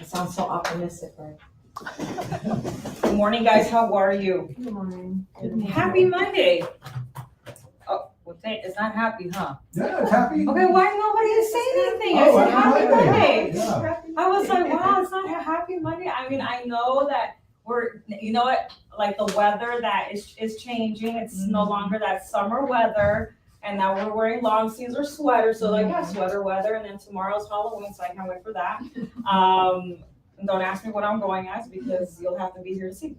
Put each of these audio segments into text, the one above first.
It sounds so optimistic, right? Good morning, guys. How are you? Good morning. Happy Monday. Oh, well, it's not happy, huh? Yeah, it's happy. Okay, why nobody is saying anything? I Oh, said happy Monday. Yeah. I was like, wow, it's not a happy Monday. I mean, I know that you know what, like the weather that is changing. It's no longer that summer weather. And now we're wearing long sleeves or sweaters. So like, yeah, sweater weather. And then tomorrow's Halloween, so I can't wait for that. And don't ask me what I'm going as because you'll have to be here to see.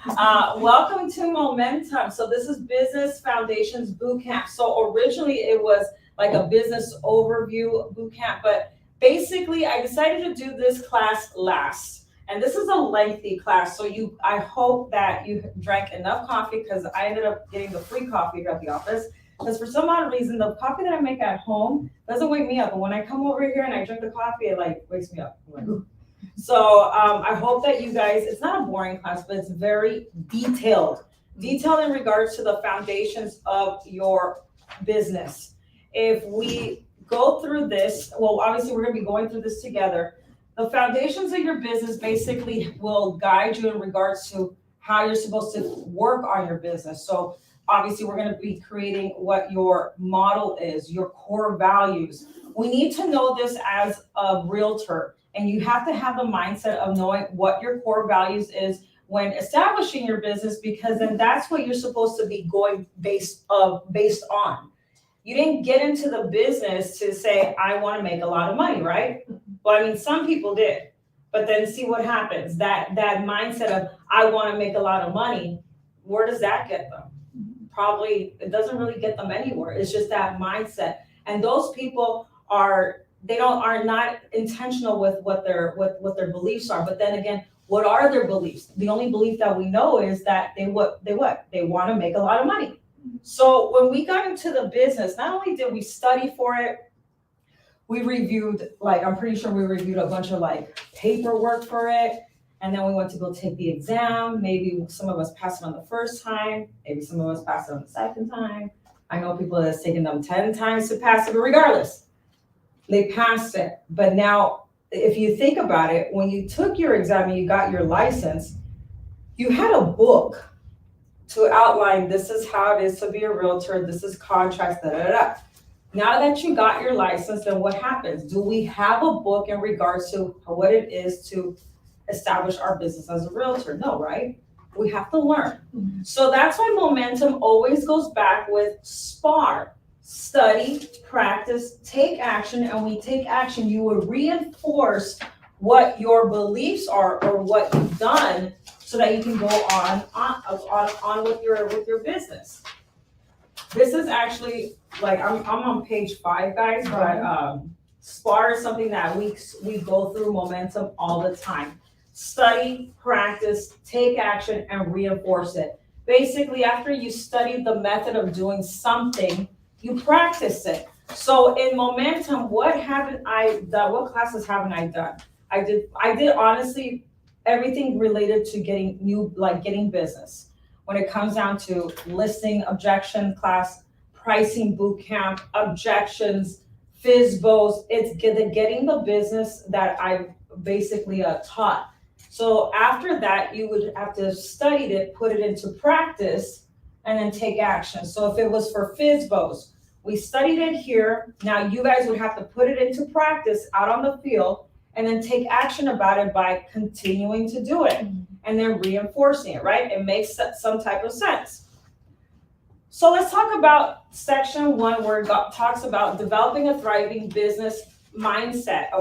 Welcome to Momentum. So this is Business Foundations Bootcamp. So originally it was like a business overview bootcamp, but basically I decided to do this class last. And this is a lengthy class. So I hope that you drank enough coffee because I ended up getting the free coffee here at the office. Because for some odd reason, the coffee that I make at home doesn't wake me up. And when I come over here and I drink the coffee, it like wakes me up. I'm like, ooh. So I hope that you guys, it's not a boring class, but it's very detailed in regards to the foundations of your business. If we go through this, well, obviously we're going to be going through this together. The foundations of your business basically will guide you in regards to how you're supposed to work on your business. So obviously we're going to be creating what your model is, your core values. We need to know this as a realtor. And you have to have the mindset of knowing what your core values is when establishing your business, because then that's what you're supposed to be going based on. You didn't get into the business to say, I want to make a lot of money, right? Well, I mean, some people did, but then see what happens. That mindset of, I want to make a lot of money, where does that get them? Probably, it doesn't really get them anywhere. It's just that mindset. And those people are not intentional with what their beliefs are. But then again, what are their beliefs? The only belief that we know is that they want to make a lot of money. So when we got into the business, not only did we study for it, we reviewed, like, I'm pretty sure we reviewed a bunch of like paperwork for it. And then we went to go take the exam. Maybe some of us passed it on the first time. Maybe some of us passed it on the second time. I know people that's taken them 10 times to pass it, but regardless, they passed it. But now, if you think about it, when you took your exam and you got your license, you had a book to outline, this is how it is to be a realtor, this is contracts, da, da, da. Now that you got your license, then what happens? Do we have a book in regards to what it is to establish our business as a realtor? No, right? We have to learn. So that's why Momentum always goes back with SPAR. Study, practice, take action, and when we take action, you will reinforce what your beliefs are or what you've done so that you can go on with your business. This is actually, like, I'm on page 5, guys, but SPAR is something that we go through Momentum all the time. Study, practice, take action, and reinforce it. Basically, after you study the method of doing something, you practice it. So in Momentum, what haven't I done? What classes haven't I done? I did honestly everything related to getting business. When it comes down to listing objection class, pricing bootcamp, objections, FISBOs, it's getting the business that I've basically taught. So after that, you would have to study it, put it into practice, and then take action. So if it was for FISBOs, we studied it here. Now you guys would have to put it into practice out on the field and then take action about it by continuing to do it and then reinforcing it, right? It makes some type of sense. So let's talk about section 1 where it talks about developing a thriving business mindset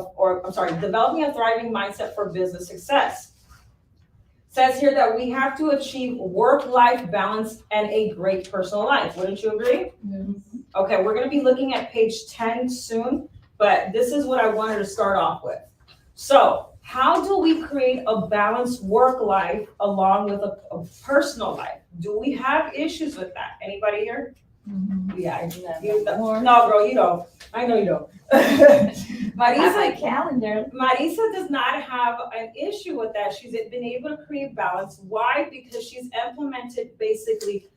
developing a thriving mindset for business success. Says here that we have to achieve work-life balance and a great personal life. Wouldn't you agree? Mm-hmm. Okay, we're going to be looking at page 10 soon, but this is what I wanted to start off with. So, how do we create a balanced work life along with a personal life? Do we have issues with that? Anybody here? Mm-hmm. Yeah, You no, bro, you don't. I know you don't. my calendar. Marisa does not have an issue with that. She's been able to create balance. Why? Because she's implemented basically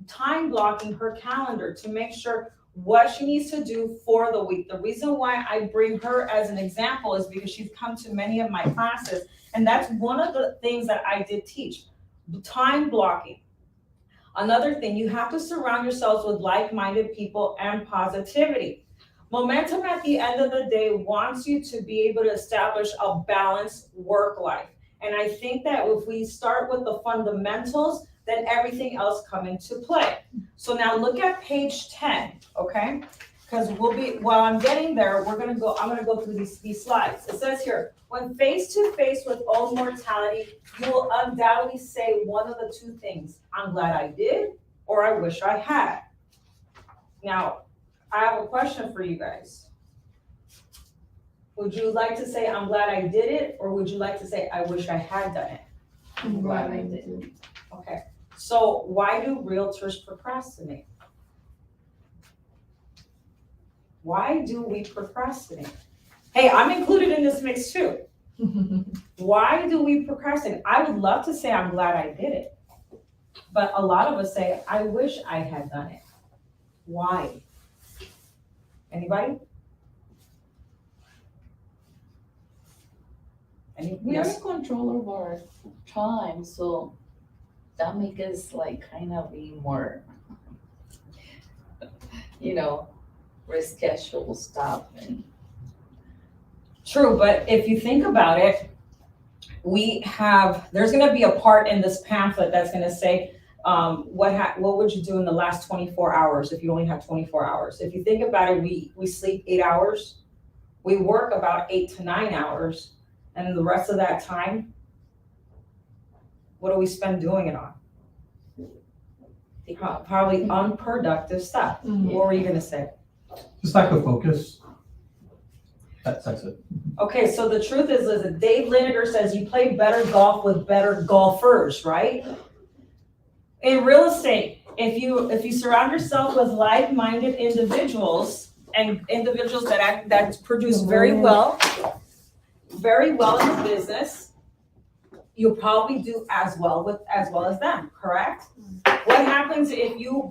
time blocking her calendar to make sure what she needs to do for the week. The reason why I bring her as an example is because she's come to many of my classes, and that's one of the things that I did teach, time blocking. Another thing, you have to surround yourselves with like-minded people and positivity. Momentum at the end of the day wants you to be able to establish a balanced work life. And I think that if we start with the fundamentals, then everything else come into play. So now look at page 10, okay? Because while I'm getting there, I'm gonna go through these slides. It says here, when face to face with old mortality, you will undoubtedly say one of the two things: I'm glad I did, or I wish I had. Now, I have a question for you guys. Would you like to say, I'm glad I did it, or would you like to say, I wish I had done it? I'm glad I did. Okay, so why do realtors procrastinate? Why do we procrastinate? Hey, I'm included in this mix too. Why do we procrastinate? I would love to say I'm glad I did it, but a lot of us say, I wish I had done it. Why? Anybody? We are Yes. in control of our time, so that makes us like kind of be more, reschedule stuff and. True, but if you think about it, there's gonna be a part in this pamphlet that's gonna say, what would you do in the last 24 hours if you only have 24 hours? If you think about it, we sleep 8 hours, we work about 8 to 9 hours, and the rest of that time, what do we spend doing it on? Probably unproductive stuff. What were you gonna say? Just lack of focus. That's it. Okay, so the truth is that Dave Lineker says you play better golf with better golfers, right? In real estate, if you surround yourself with like-minded individuals and individuals that produce very well in the business, you'll probably do as well as them, correct? What happens if you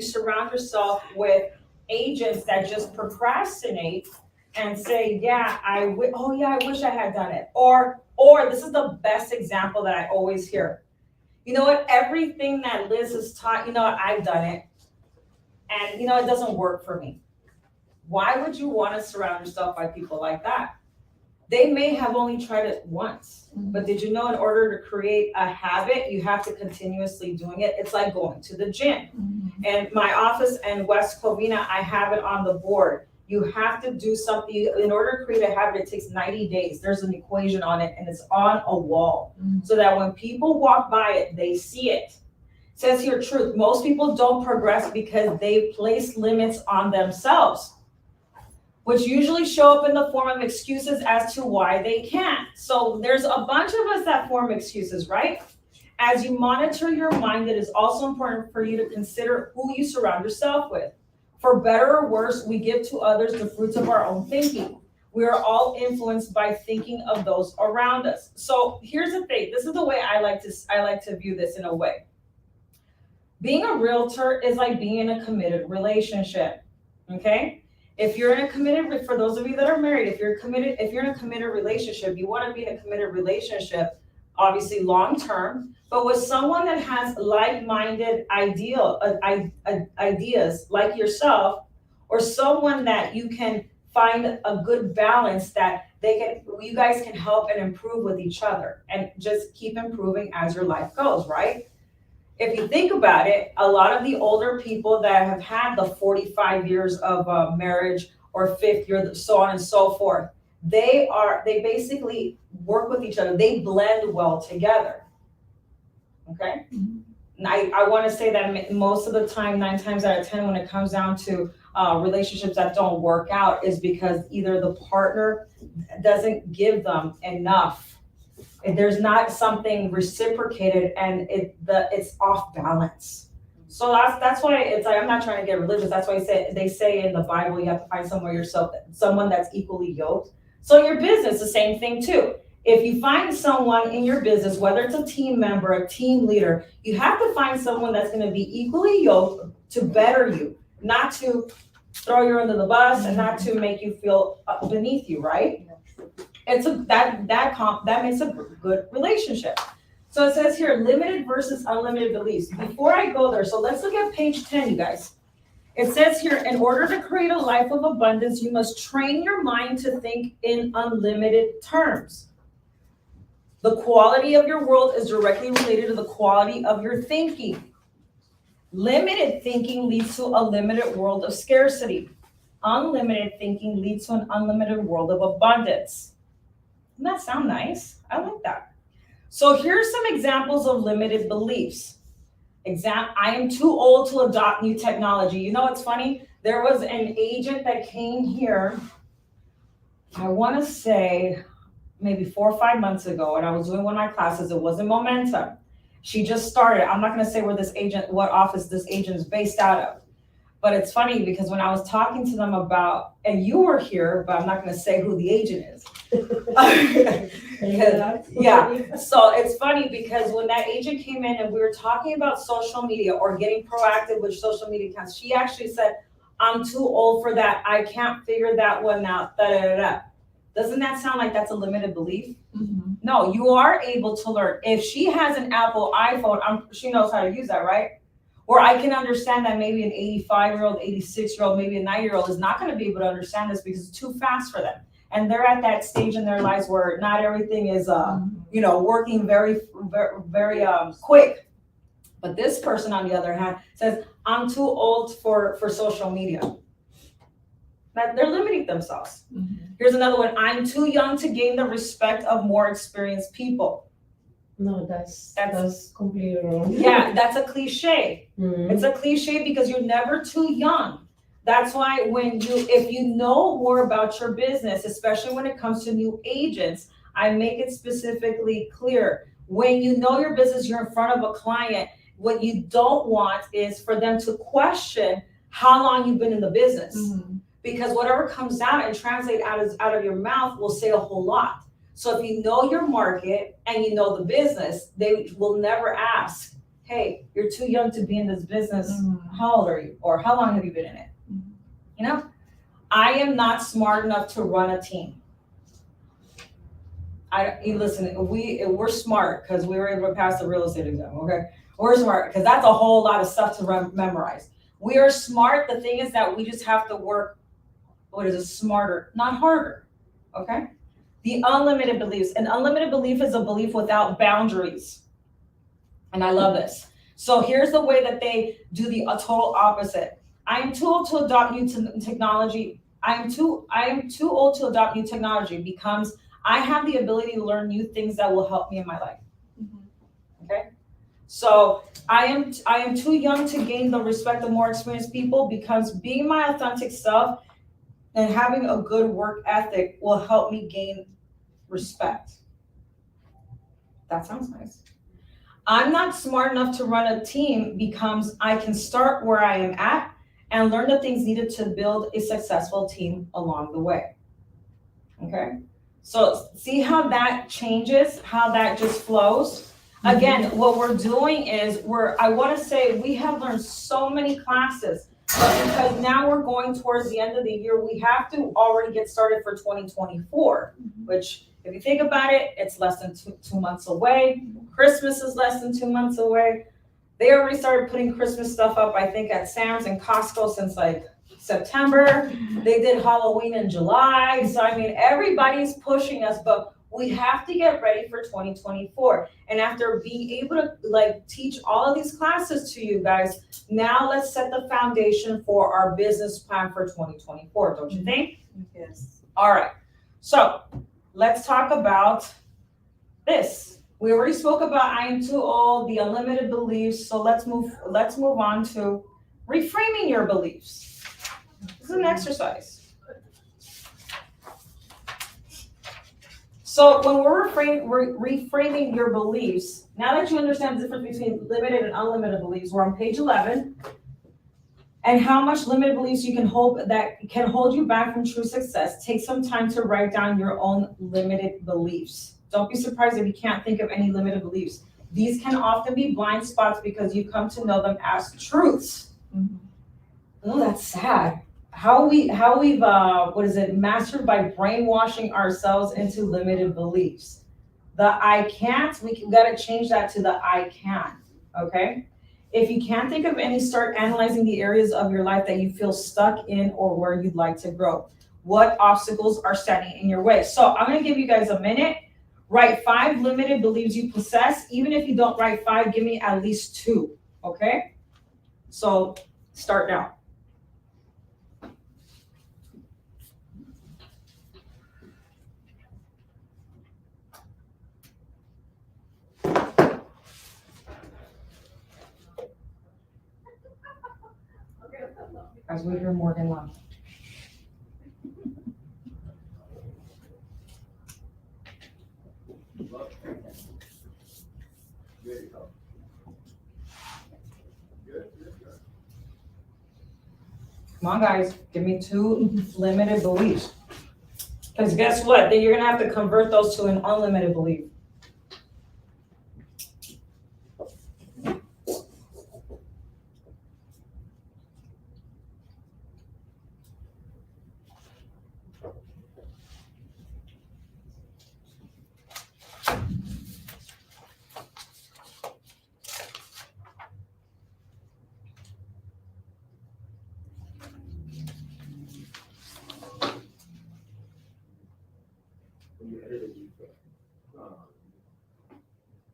surround yourself with agents that just procrastinate and say, I wish I had done it. Or this is the best example that I always hear. You know what, everything that Liz has taught, I've done it. And it doesn't work for me. Why would you want to surround yourself by people like that? They may have only tried it once, but did you know in order to create a habit, you have to continuously doing it? It's like going to the gym. And my office in West Covina, I have it on the board. You have to do something. In order to create a habit, it takes 90 days. There's an equation on it, and it's on a wall. So that when people walk by it, they see it. It says here, truth. Most people don't progress because they place limits on themselves, which usually show up in the form of excuses as to why they can't. So there's a bunch of us that form excuses, right? As you monitor your mind, it is also important for you to consider who you surround yourself with. For better or worse, we give to others the fruits of our own thinking. We are all influenced by thinking of those around us. So here's the thing. This is the way I like to view this in a way. Being a realtor is like being in a committed relationship. Okay? If you're in a committed, for those of you that are married, if you're in a committed relationship, you want to be in a committed relationship, obviously long term, but with someone that has like-minded ideas like yourself, or someone that you can find a good balance that you guys can help and improve with each other and just keep improving as your life goes, right? If you think about it, a lot of the older people that have had the 45 years of marriage or 50 year, so on and so forth, they basically work with each other. They blend well together. Okay? And I want to say that most of the time, 9 times out of 10, when it comes down to relationships that don't work out, is because either the partner doesn't give them enough. There's not something reciprocated, and it's off balance. So that's why it's like, I'm not trying to get religious. That's why they say in the Bible you have to find someone that's equally yoked. So in your business, the same thing too. If you find someone in your business, whether it's a team member, a team leader, you have to find someone that's going to be equally yoked to better you, not to throw you under the bus and not to make you feel beneath you, right? It's that makes a good relationship. So it says here, limited versus unlimited beliefs. Before I go there, so let's look at page 10, you guys. It says here, in order to create a life of abundance, you must train your mind to think in unlimited terms. The quality of your world is directly related to the quality of your thinking. Limited thinking leads to a limited world of scarcity. Unlimited thinking leads to an unlimited world of abundance. Doesn't that sound nice? I like that. So here's some examples of limited beliefs. I am too old to adopt new technology. You know what's funny? There was an agent that came here, I want to say maybe 4 or 5 months ago, and I was doing one of my classes. It wasn't Momentum. She just started. I'm not going to say what office this agent is based out of. But it's funny because when I was talking to them about, and you were here, but I'm not going to say who the agent is. Yeah, so it's funny because when that agent came in and we were talking about social media or getting proactive with social media accounts, she actually said, I'm too old for that. I can't figure that one out. Da, da, da, da. Doesn't that sound like that's a limited belief? Mm-hmm. No, you are able to learn. If she has an Apple iPhone, she knows how to use that, right? Or I can understand that maybe an 85-year-old, 86-year-old, maybe a 90-year-old is not going to be able to understand this because it's too fast for them. And they're at that stage in their lives where not everything is, working very, very, very quick. But this person, on the other hand, says, I'm too old for social media. That they're limiting themselves. Mm-hmm. Here's another one. I'm too young to gain the respect of more experienced people. No, that's completely wrong. Yeah, that's a cliche. Mm-hmm. It's a cliche because you're never too young. That's why if you know more about your business, especially when it comes to new agents, I make it specifically clear. When you know your business, you're in front of a client. What you don't want is for them to question how long you've been in the business. Mm-hmm. Because whatever comes out and translate out of your mouth will say a whole lot. So if you know your market and you know the business, they will never ask, hey, you're too young to be in this business. Mm-hmm. How old are you? Or how long have you been in it? Mm-hmm. You know, I am not smart enough to run a team. Listen, we're smart because we were able to pass the real estate exam, okay? We're smart because that's a whole lot of stuff to memorize. We are smart. The thing is that we just have to work, smarter, not harder, okay? The unlimited beliefs. An unlimited belief is a belief without boundaries. And I love this. So here's the way that they do the total opposite. I am too old to adopt new technology. I am too old to adopt new technology becomes I have the ability to learn new things that will help me in my life. Mm-hmm. Okay? So I am too young to gain the respect of more experienced people becomes being my authentic self and having a good work ethic will help me gain respect. That sounds nice. I'm not smart enough to run a team becomes I can start where I am at and learn the things needed to build a successful team along the way. Okay? So see how that changes, how that just flows? Again, what we're doing is I want to say we have learned so many classes, but because now we're going towards the end of the year, we have to already get started for 2024, which if you think about it, it's less than two months away. Christmas is less than 2 months away. They already started putting Christmas stuff up, I think, at Sam's and Costco since like September. They did Halloween in July. So, I mean, everybody's pushing us, but we have to get ready for 2024. And after being able to teach all of these classes to you guys, now let's set the foundation for our business plan for 2024, don't you think? Yes. All right. So let's talk about this. We already spoke about I am too old, the unlimited beliefs. So let's move on to reframing your beliefs. This is an exercise. So when we're reframing your beliefs, now that you understand the difference between limited and unlimited beliefs, we're on page 11. And how much limited beliefs you can hold that can hold you back from true success. Take some time to write down your own limited beliefs. Don't be surprised if you can't think of any limited beliefs. These can often be blind spots because you come to know them as truths. Mm-hmm. Oh, that's sad. how we've mastered by brainwashing ourselves into limited beliefs. The I can't, we gotta change that to the I can, okay? If you can't think of any, start analyzing the areas of your life that you feel stuck in or where you'd like to grow. What obstacles are standing in your way? So I'm gonna give you guys a minute. Write 5 limited beliefs you possess. Even if you don't write 5, give me at least 2, okay? So start now. As we hear Morgan laugh. Come on, guys, give me 2 limited beliefs. Because guess what? Then you're gonna have to convert those to an unlimited belief.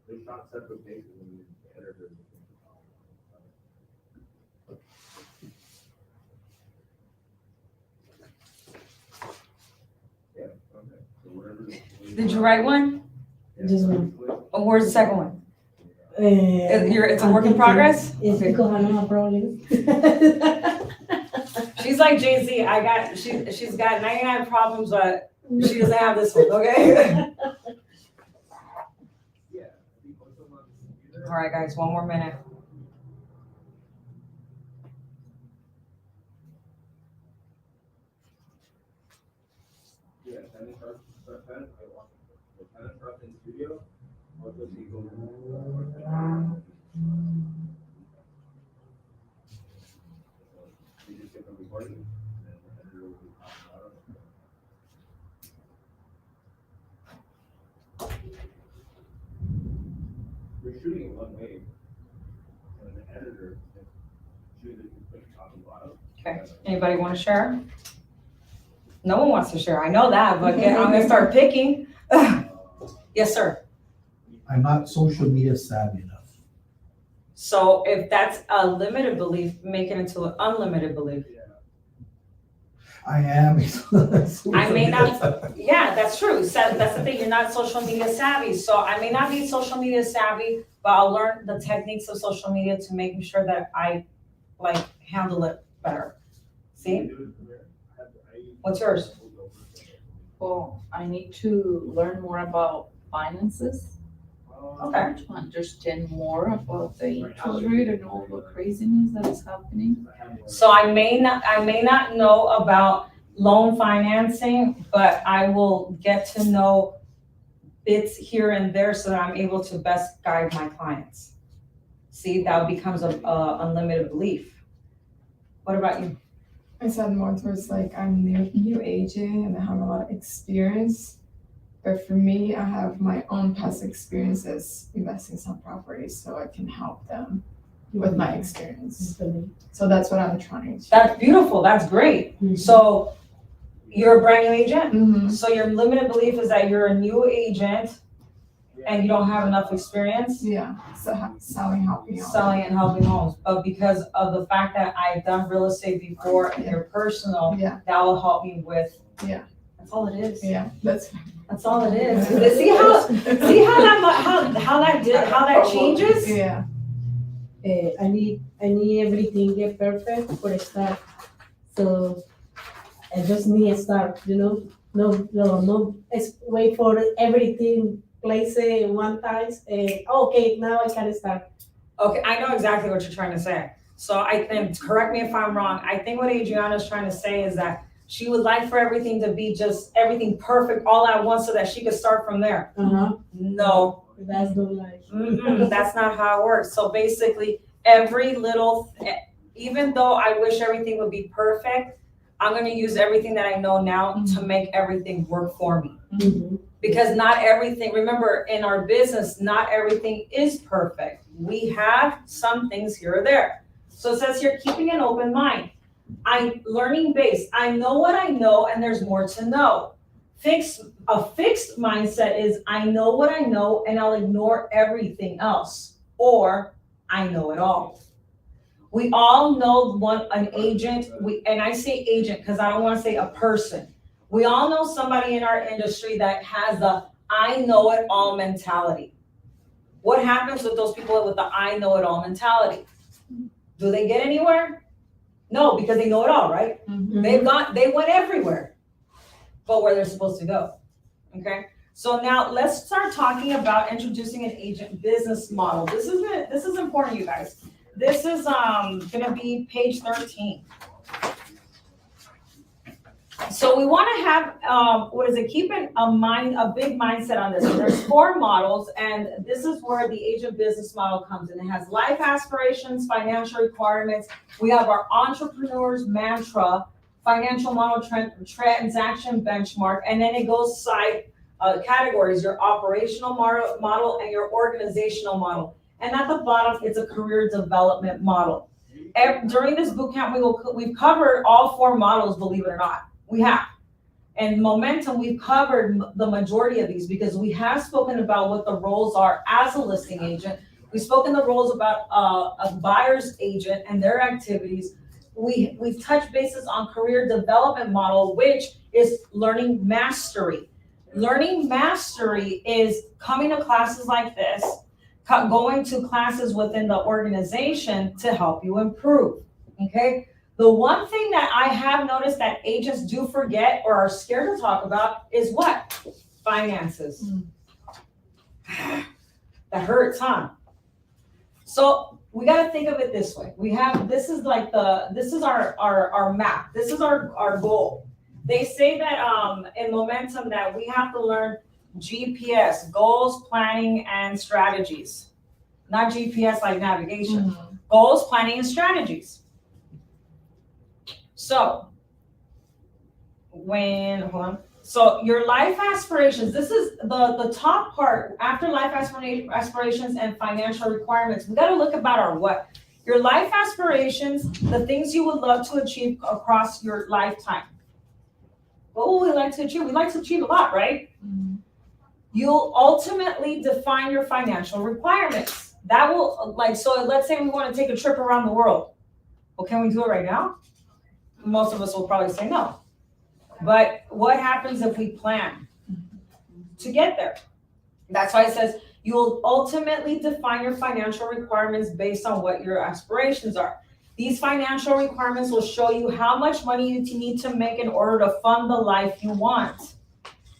They shot separate cases and the editor. Yeah, okay. So whatever. Did you write one? Just one. Oh, where's the second one? It's a I'm work in thinking progress? It's because I don't have problems. She's like Jay-Z. She's got 99 problems, but she doesn't have this one, okay? All right, guys, 1 more minute. Yeah, tennis sharp in studio. Or does he go? You just get the recording, and then the editor will be out of it. You're shooting it one way, and the editor shoots it quick top and bottom. Okay, anybody want to share? No one wants to share, I know that, but I'm gonna start picking. Yes, sir. I'm not social media savvy enough. So if that's a limited belief, make it into an unlimited belief. I am. I may not, yeah, that's true. So that's the thing, you're not social media savvy. So I may not be social media savvy, but I'll learn the techniques of social media to make sure that I like handle it better. See? What's yours? Well, I need to learn more about finances. Okay. To understand more about the interest rate and all the craziness that is happening. So I may not know about loan financing, but I will get to know bits here and there so that I'm able to best guide my clients. See, that becomes a unlimited belief. What about you? I said more towards like I'm new aging and I have a lot of experience. But for me, I have my own past experiences investing in some properties, so I can help them with my experience. So that's what I'm trying to. That's beautiful. That's great. So you're a brand new agent. Mm-hmm. So your limited belief is that you're a new agent and you don't have enough experience. Yeah, so selling, helping out. Selling and helping homes, but because of the fact that I've done real estate before and you're personal, Yeah, that will help me with. Yeah. That's all it is. yeah, that's. That's all it is. See how that changes? Yeah, I need everything get perfect for a start. So I just need a start, No, wait for everything, place it one time, okay, now I can start. Okay, I know exactly what you're trying to say. So I think, correct me if I'm wrong, I think what Adriana's trying to say is that she would like for everything to be just everything perfect all at once so that she could start from there. No. That's the life. That's not how it works. So basically, every little, even though I wish everything would be perfect, I'm gonna use everything that I know now to make everything work for me. Mhm. Because not everything, remember, in our business, not everything is perfect. We have some things here or there. So it says here, keeping an open mind. I'm learning based. I know what I know and there's more to know. A fixed mindset is I know what I know and I'll ignore everything else. Or I know it all. We all know an agent, and I say agent because I don't want to say a person. We all know somebody in our industry that has the I know it all mentality. What happens with those people with the I know it all mentality? Do they get anywhere? No, because they know it all, right? They went everywhere, but where they're supposed to go. Okay. So now let's start talking about introducing an agent business model. This is important, you guys. This is gonna be page 13. So we want to have keep a big mindset on this. So there's 4 models, and this is where the agent business model comes in. It has life aspirations, financial requirements. We have our entrepreneur's mantra, financial model, transaction benchmark, and then it goes side categories, your operational model and your organizational model. And at the bottom, it's a career development model. During this bootcamp, we've covered all 4 models, believe it or not. We have. And momentum, we've covered the majority of these because we have spoken about what the roles are as a listing agent. We've spoken the roles about a buyer's agent and their activities. We've touched bases on career development model, which is learning mastery. Learning mastery is coming to classes like this, going to classes within the organization to help you improve, okay? The one thing that I have noticed that agents do forget or are scared to talk about is what? Finances. That hurts, huh? So we got to think of it this way. This is our map. This is our goal. They say that in momentum that we have to learn GPS, goals, planning, and strategies. Not GPS like navigation. Goals, planning, and strategies. So So your life aspirations, this is the top part. After life aspirations and financial requirements, we got to look about our what. Your life aspirations, the things you would love to achieve across your lifetime. What would we like to achieve? We like to achieve a lot, right? You'll ultimately define your financial requirements. That will, so let's say we want to take a trip around the world. Well, can we do it right now? Most of us will probably say no. But what happens if we plan to get there? That's why it says you will ultimately define your financial requirements based on what your aspirations are. These financial requirements will show you how much money you need to make in order to fund the life you want.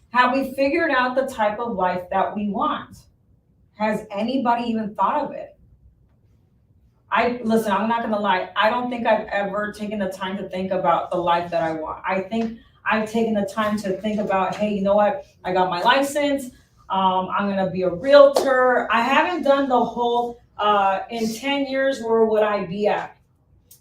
Have we figured out the type of life that we want? Has anybody even thought of it? Listen, I'm not gonna lie. I don't think I've ever taken the time to think about the life that I want. I think I've taken the time to think about, hey, you know what? I got my license. I'm gonna be a realtor. I haven't done the whole, in 10 years, where would I be at?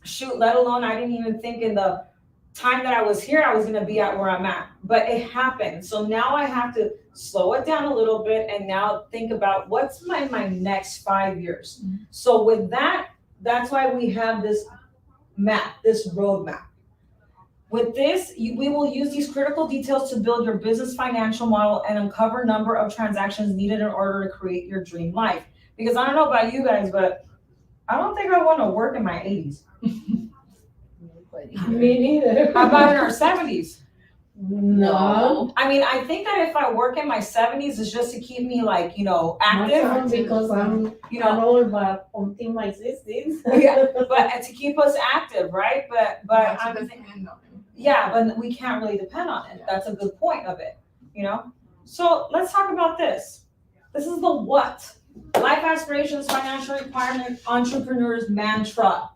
Shoot, let alone I didn't even think in the time that I was here, I was gonna be at where I'm at, but it happened. So now I have to slow it down a little bit and now think about what's my next 5 years. So with that, that's why we have this map, this roadmap. With this, we will use these critical details to build your business financial model and uncover number of transactions needed in order to create your dream life. Because I don't know about you guys, but I don't think I want to work in my 80s. Me neither. How about in our 70s? No. I mean, I think that if I work in my 70s, it's just to keep me active. Because I'm old, but until my 60s. Yeah, but to keep us active, right? But I'm depend on it. yeah, but we can't really depend on it. That's a good point of it, So let's talk about this. This is the what. Life aspirations, financial requirement, entrepreneur's mantra.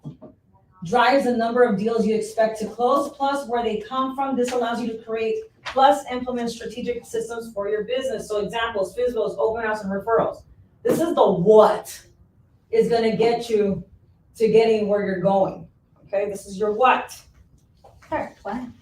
Drives the number of deals you expect to close, plus where they come from. This allows you to create, plus implement strategic systems for your business. So examples, FISBOs, open house, and referrals. This is the what is gonna get you to getting where you're going, okay? This is your what. Plan.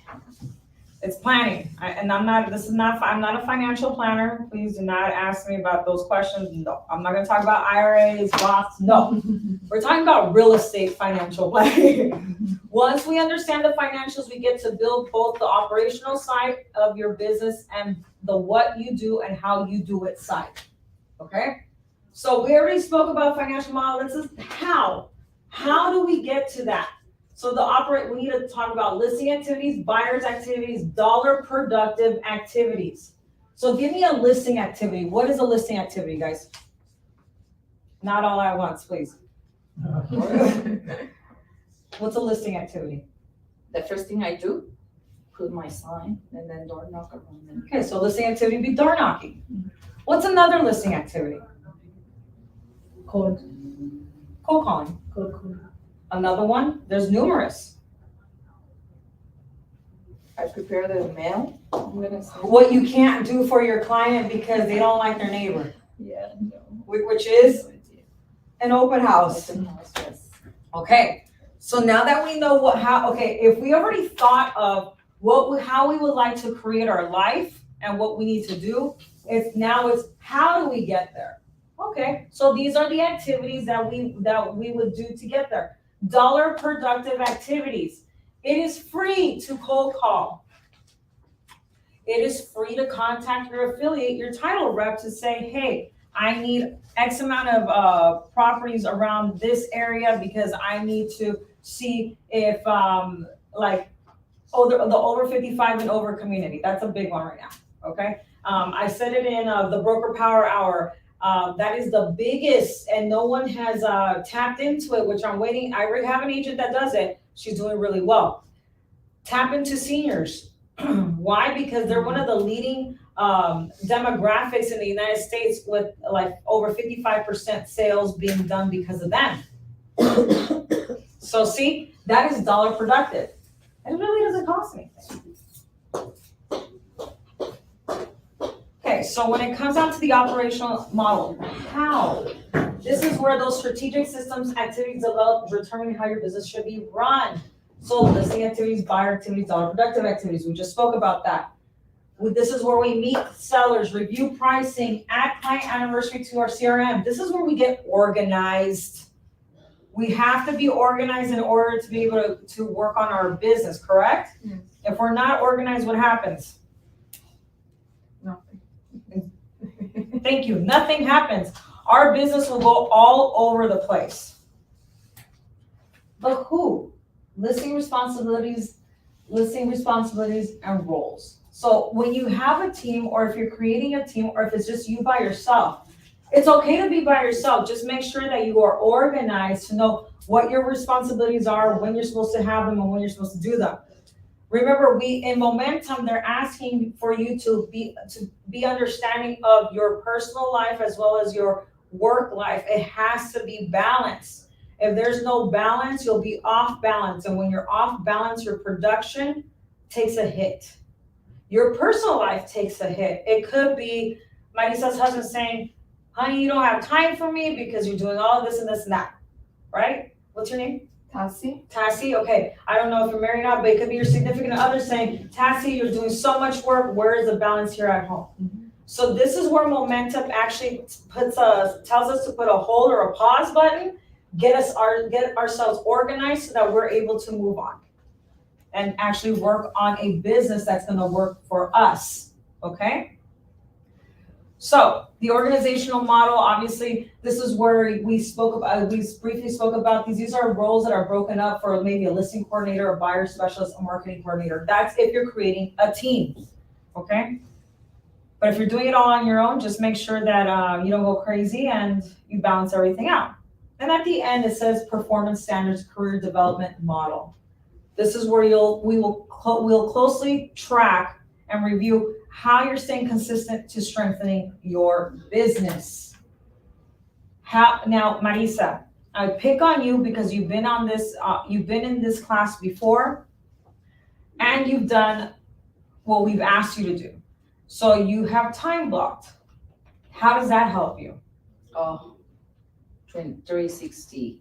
It's planning, I'm not a financial planner. Please do not ask me about those questions. No, I'm not gonna talk about IRAs, Roths, no. We're talking about real estate financial planning. Once we understand the financials, we get to build both the operational side of your business and the what you do and how you do it side, okay? So we already spoke about financial model. This is how do we get to that? So we need to talk about listing activities, buyers activities, dollar productive activities. So give me a listing activity. What is a listing activity, guys? Not all at once, please. What's a listing activity? The first thing I do, put my sign and then door knock around them. Okay, so listing activity would be door knocking. What's another listing activity? Cold Cold calling. call. Another one, there's numerous. I prepare the mail. I'm gonna say. What you can't do for your client because they don't like their neighbor, Yeah, no. which is an open house. Open house, yes. Okay, so now that we know if we already thought of how we would like to create our life and what we need to do, it's how do we get there? Okay, so these are the activities that we would do to get there. Dollar productive activities. It is free to cold call. It is free to contact your affiliate, your title rep, to say, hey, I need X amount of properties around this area because I need to see if the over 55 and over community. That's a big one right now, okay? I said it in the Broker Power Hour. That is the biggest, and no one has tapped into it, which I'm waiting. I already have an agent that does it. She's doing really well. Tap into seniors. Why? Because they're one of the leading demographics in the United States with like over 55% sales being done because of them. So see, that is dollar productive. It really doesn't cost anything. Okay, so when it comes down to the operational model, how? This is where those strategic systems activities develop, determining how your business should be run. So listing activities, buyer activities, dollar productive activities, we just spoke about that. This is where we meet sellers, review pricing, add client anniversary to our CRM. This is where we get organized. We have to be organized in order to be able to work on our business, correct? Yes. If we're not organized, what happens? Nothing. Thank you. Nothing happens. Our business will go all over the place. But who? Listing responsibilities, and roles. So when you have a team, or if you're creating a team, or if it's just you by yourself, it's okay to be by yourself. Just make sure that you are organized to know what your responsibilities are, when you're supposed to have them, and when you're supposed to do them. Remember, in Momentum, they're asking for you to be understanding of your personal life as well as your work life. It has to be balanced. If there's no balance, you'll be off balance. And when you're off balance, your production takes a hit. Your personal life takes a hit. It could be Marisa's husband saying, honey, you don't have time for me because you're doing all of this and this and that, right? What's your name? Tassie, okay. I don't know if you're married or not, but it could be your significant other saying, Tassie, you're doing so much work. Where is the balance here at home? Mm-hmm. So this is where Momentum actually tells us to put a hold or a pause button, get ourselves organized so that we're able to move on and actually work on a business that's going to work for us, okay? So the organizational model, obviously, this is where we briefly spoke about these. These are roles that are broken up for maybe a listing coordinator, a buyer specialist, a marketing coordinator. That's if you're creating a team, okay? But if you're doing it all on your own, just make sure that you don't go crazy and you balance everything out. And at the end, it says performance standards, career development model. This is where we'll closely track and review how you're staying consistent to strengthening your business. Now, Marisa, I pick on you because you've been in this class before, and you've done what we've asked you to do. So you have time blocked. How does that help you? Oh, 360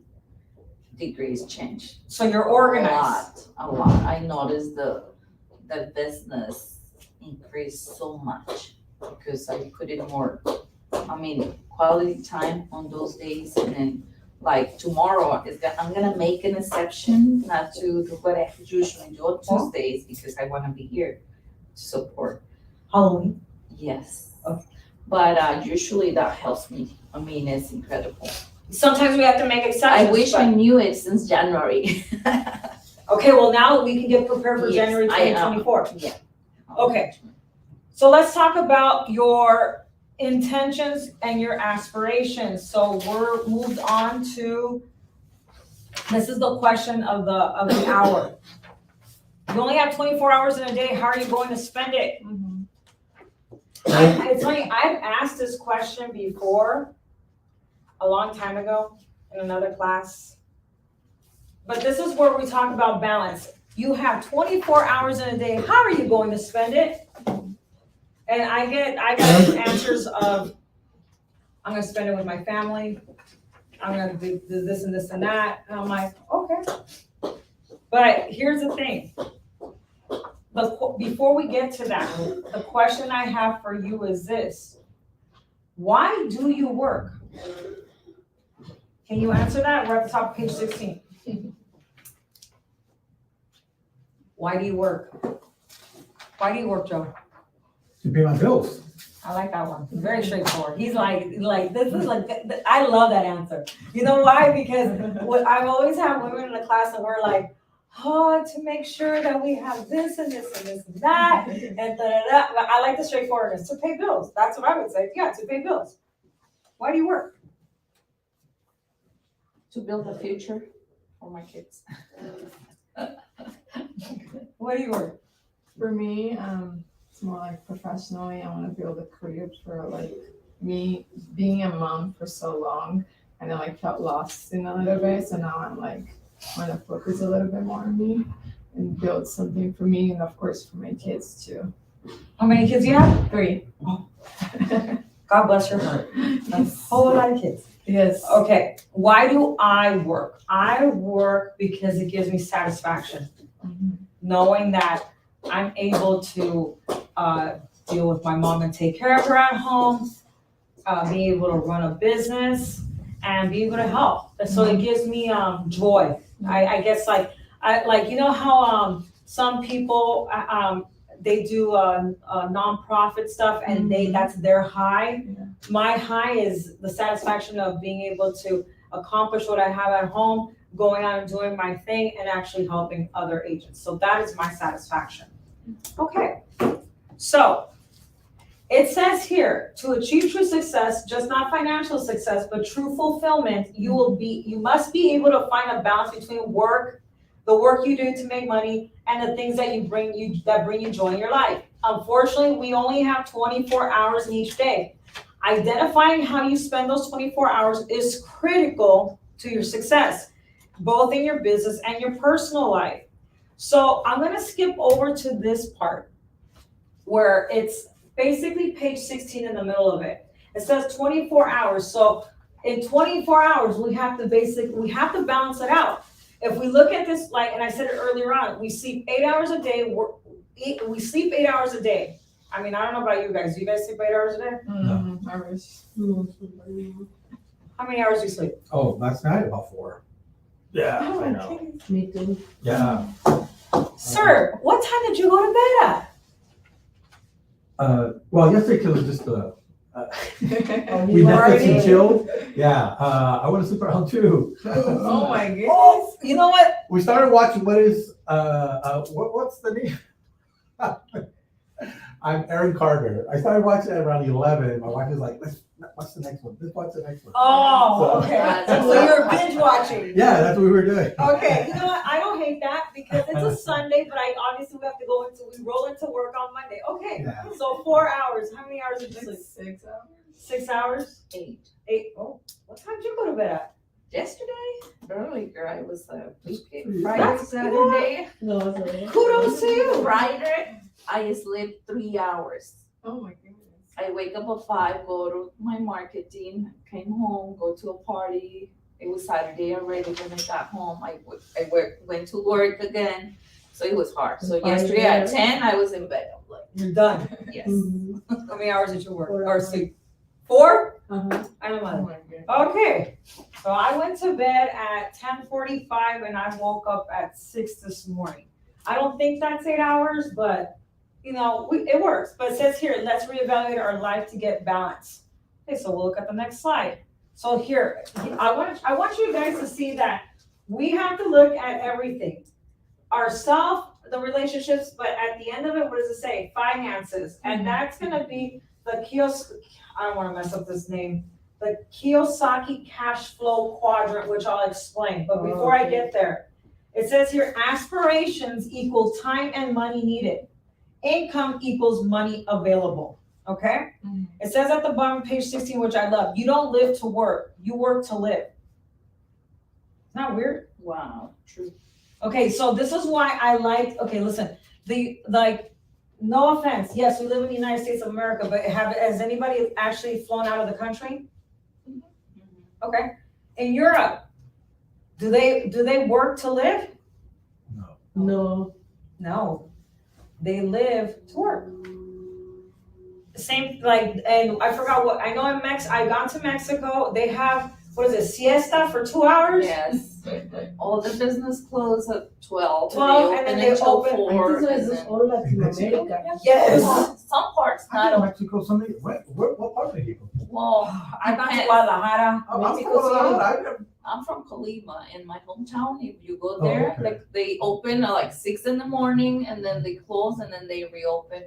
degrees change. So you're organized. A lot. I noticed the business increased so much because I put in more, quality time on those days. And then like tomorrow, I'm gonna make an exception not to do what I usually do on Tuesdays because I wanna be here to support. Halloween. Yes. Okay. But usually that helps me. It's incredible. Sometimes we have to make exceptions. I wish but- I knew it since January. Okay, well, now we can get prepared for Yes, January I am. 2024. Yeah. Okay. So let's talk about your intentions and your aspirations. So we're moved on to, this is the question of the hour. You only have 24 hours in a day. How are you going to spend it? It's funny, I've asked this question before, a long time ago, in another class. But this is where we talk about balance. You have 24 hours in a day. How are you going to spend it? And I got answers of, I'm gonna spend it with my family. I'm gonna do this and this and that. And I'm like, okay. But here's the thing. Before we get to that, the question I have for you is this. Why do you work? Can you answer that? We're at the top of page 16. Why do you work? Why do you work, Joe? To pay my bills. I like that one. Very straightforward. He's like this is like, I love that answer. You know why? Because I've always had women in the class and we're like, to make sure that we have this and this and this and that and da-da-da. But I like the straightforwardness. To pay bills. That's what I would say. Yeah, to pay bills. Why do you work? To build a future for my kids. Why do you work? For me, it's more like professionally, I want to build a career for like me being a mom for so long, and I like felt lost in a little bit. So now I'm like want to focus a little bit more on me and build something for me and of course for my kids too. How many kids do you have? 3. God bless your heart. That's a whole lot of kids. Yes. Okay, why do I work? I work because it gives me satisfaction. Knowing that I'm able to deal with my mom and take care of her at home, be able to run a business, and be able to help. So it gives me joy. I guess like you know how some people they do nonprofit stuff and that's their high. Yeah. My high is the satisfaction of being able to accomplish what I have at home, going out and doing my thing and actually helping other agents. So that is my satisfaction. Okay, so it says here, to achieve true success, just not financial success, but true fulfillment, you must be able to find a balance between work, the work you do to make money, and the things that bring you joy in your life. Unfortunately, we only have 24 hours in each day. Identifying how you spend those 24 hours is critical to your success, both in your business and your personal life. So I'm gonna skip over to this part where it's basically page 16 in the middle of it. It says 24 hours. So in 24 hours, we have to balance it out. If we look at this, and I said it earlier on, we sleep 8 hours a day. We sleep 8 hours a day. I mean, I don't know about you guys. Do you guys sleep 8 hours a day? I wish. How many hours do you sleep? Oh, last night about 4. Yeah, I know. Me too. Yeah. Sir, what time did you go to bed at? Well, yesterday it was just we you Netflix already- and chilled. Yeah. I went to sleep around 2. Oh my goodness. Oh, you know what? We started watching what's the name? I'm Aaron Carter. I started watching it around 11. My wife was like, let's watch the next one. Let's watch the next one. Oh, So- okay. So you're binge watching. Yeah, that's what we were doing. Okay, you know what? I don't hate that because it's a Sunday, but we roll into work on Monday. Okay, Yeah. so 4 hours. How many hours did you sleep? 6 hours. 6 hours? 8. 8. Oh, what time did you go to bed at? Yesterday, earlier, I was That's- Friday, Saturday. No, sorry. Kudos to you. Friday, I sleep 3 hours. Oh my goodness. I wake up at 5, go to my marketing, came home, go to a party, It was Saturday already when I got home. Went to work again, so it was hard. So yesterday at 10, I was in bed. I'm like, You're done. yes. Mhm. How many hours did you work 4 or hours. sleep? 4? Uh-huh. I don't Oh know. my goodness. Okay, so I went to bed at 10:45 and I woke up at 6 this morning. I don't think that's 8 hours, but you know, it works. But it says here, let's reevaluate our life to get balance. Okay, so we'll look at the next slide. So here, I want you guys to see that we have to look at everything. Ourself, the relationships, but at the end of it, what does it say? Finances. And that's gonna be the I don't wanna mess up this name. The Kiyosaki cash flow quadrant, which I'll explain. But before I get there, it says here, aspirations equal time and money needed. Income equals money available, okay? Mhm. It says at the bottom, page 16, which I love, you don't live to work, you work to live. Not weird? Wow, true. Okay, so this is why I like, okay, listen, no offense, yes, we live in the United States of America, but has anybody actually flown out of the country? Okay, in Europe, do they work to live? No. No, they live to work. Same, and I forgot what, I know I've gone to Mexico, they have, what is it, siesta for 2 hours? Yes. All the business close at 12. 12, and then they until open. 4. I think and so it's then- all Latin America. Yes. Some parts, I not think all. Mexico Sunday, what part of Mexico? Well, I've gone to Guadalajara. I'm Mexico from City. Guadalajara. I've never- I'm from Colima, in my hometown. If you go Oh, there, okay. like they open at like 6 in the morning, and then they close, and then they reopen.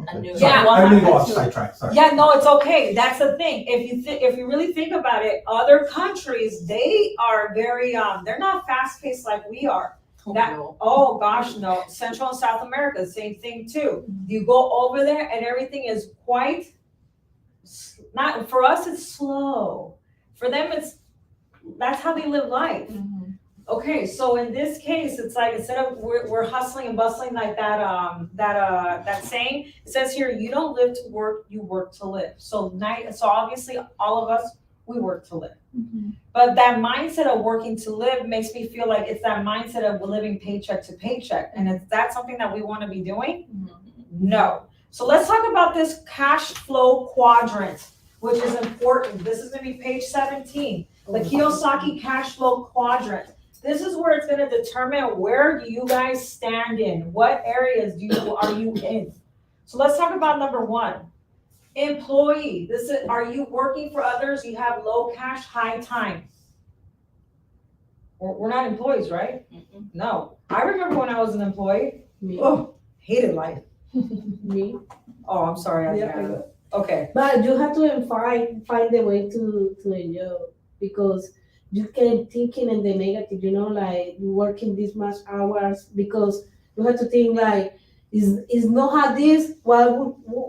A new. Yeah, I didn't go one off or two. sidetrack, sorry. Yeah, no, it's okay. That's the thing. If you really think about it, other countries, they are very they're not fast paced like we are. Oh, That- no. Oh gosh, no. Central and South America, same thing too. You go over there and everything is quite not for us. It's slow. For them, that's how they live life. Mhm. Okay, so in this case, it's like instead of we're hustling and bustling like that saying, it says here, you don't live to work, you work to live. So obviously all of us, we work to live. Mhm. But that mindset of working to live makes me feel like it's that mindset of living paycheck to paycheck. And is that something that we want to be doing? No. So let's talk about this cash flow quadrant, which is important. This is gonna be page 17, the Kiyosaki cash flow quadrant. This is where it's gonna determine where do you guys stand in, what areas are you in? So let's talk about number 1, employee. Are you working for others? You have low cash, high time. We're not employees, right? Mhm. No. I remember when I was an employee. Me. Oh, hated life. Me. Oh, I'm sorry. Yeah, Adriana. Okay. But you have to find a way to enjoy, because you can thinking in the negative, like you working this much hours, because you have to think like, is not how this,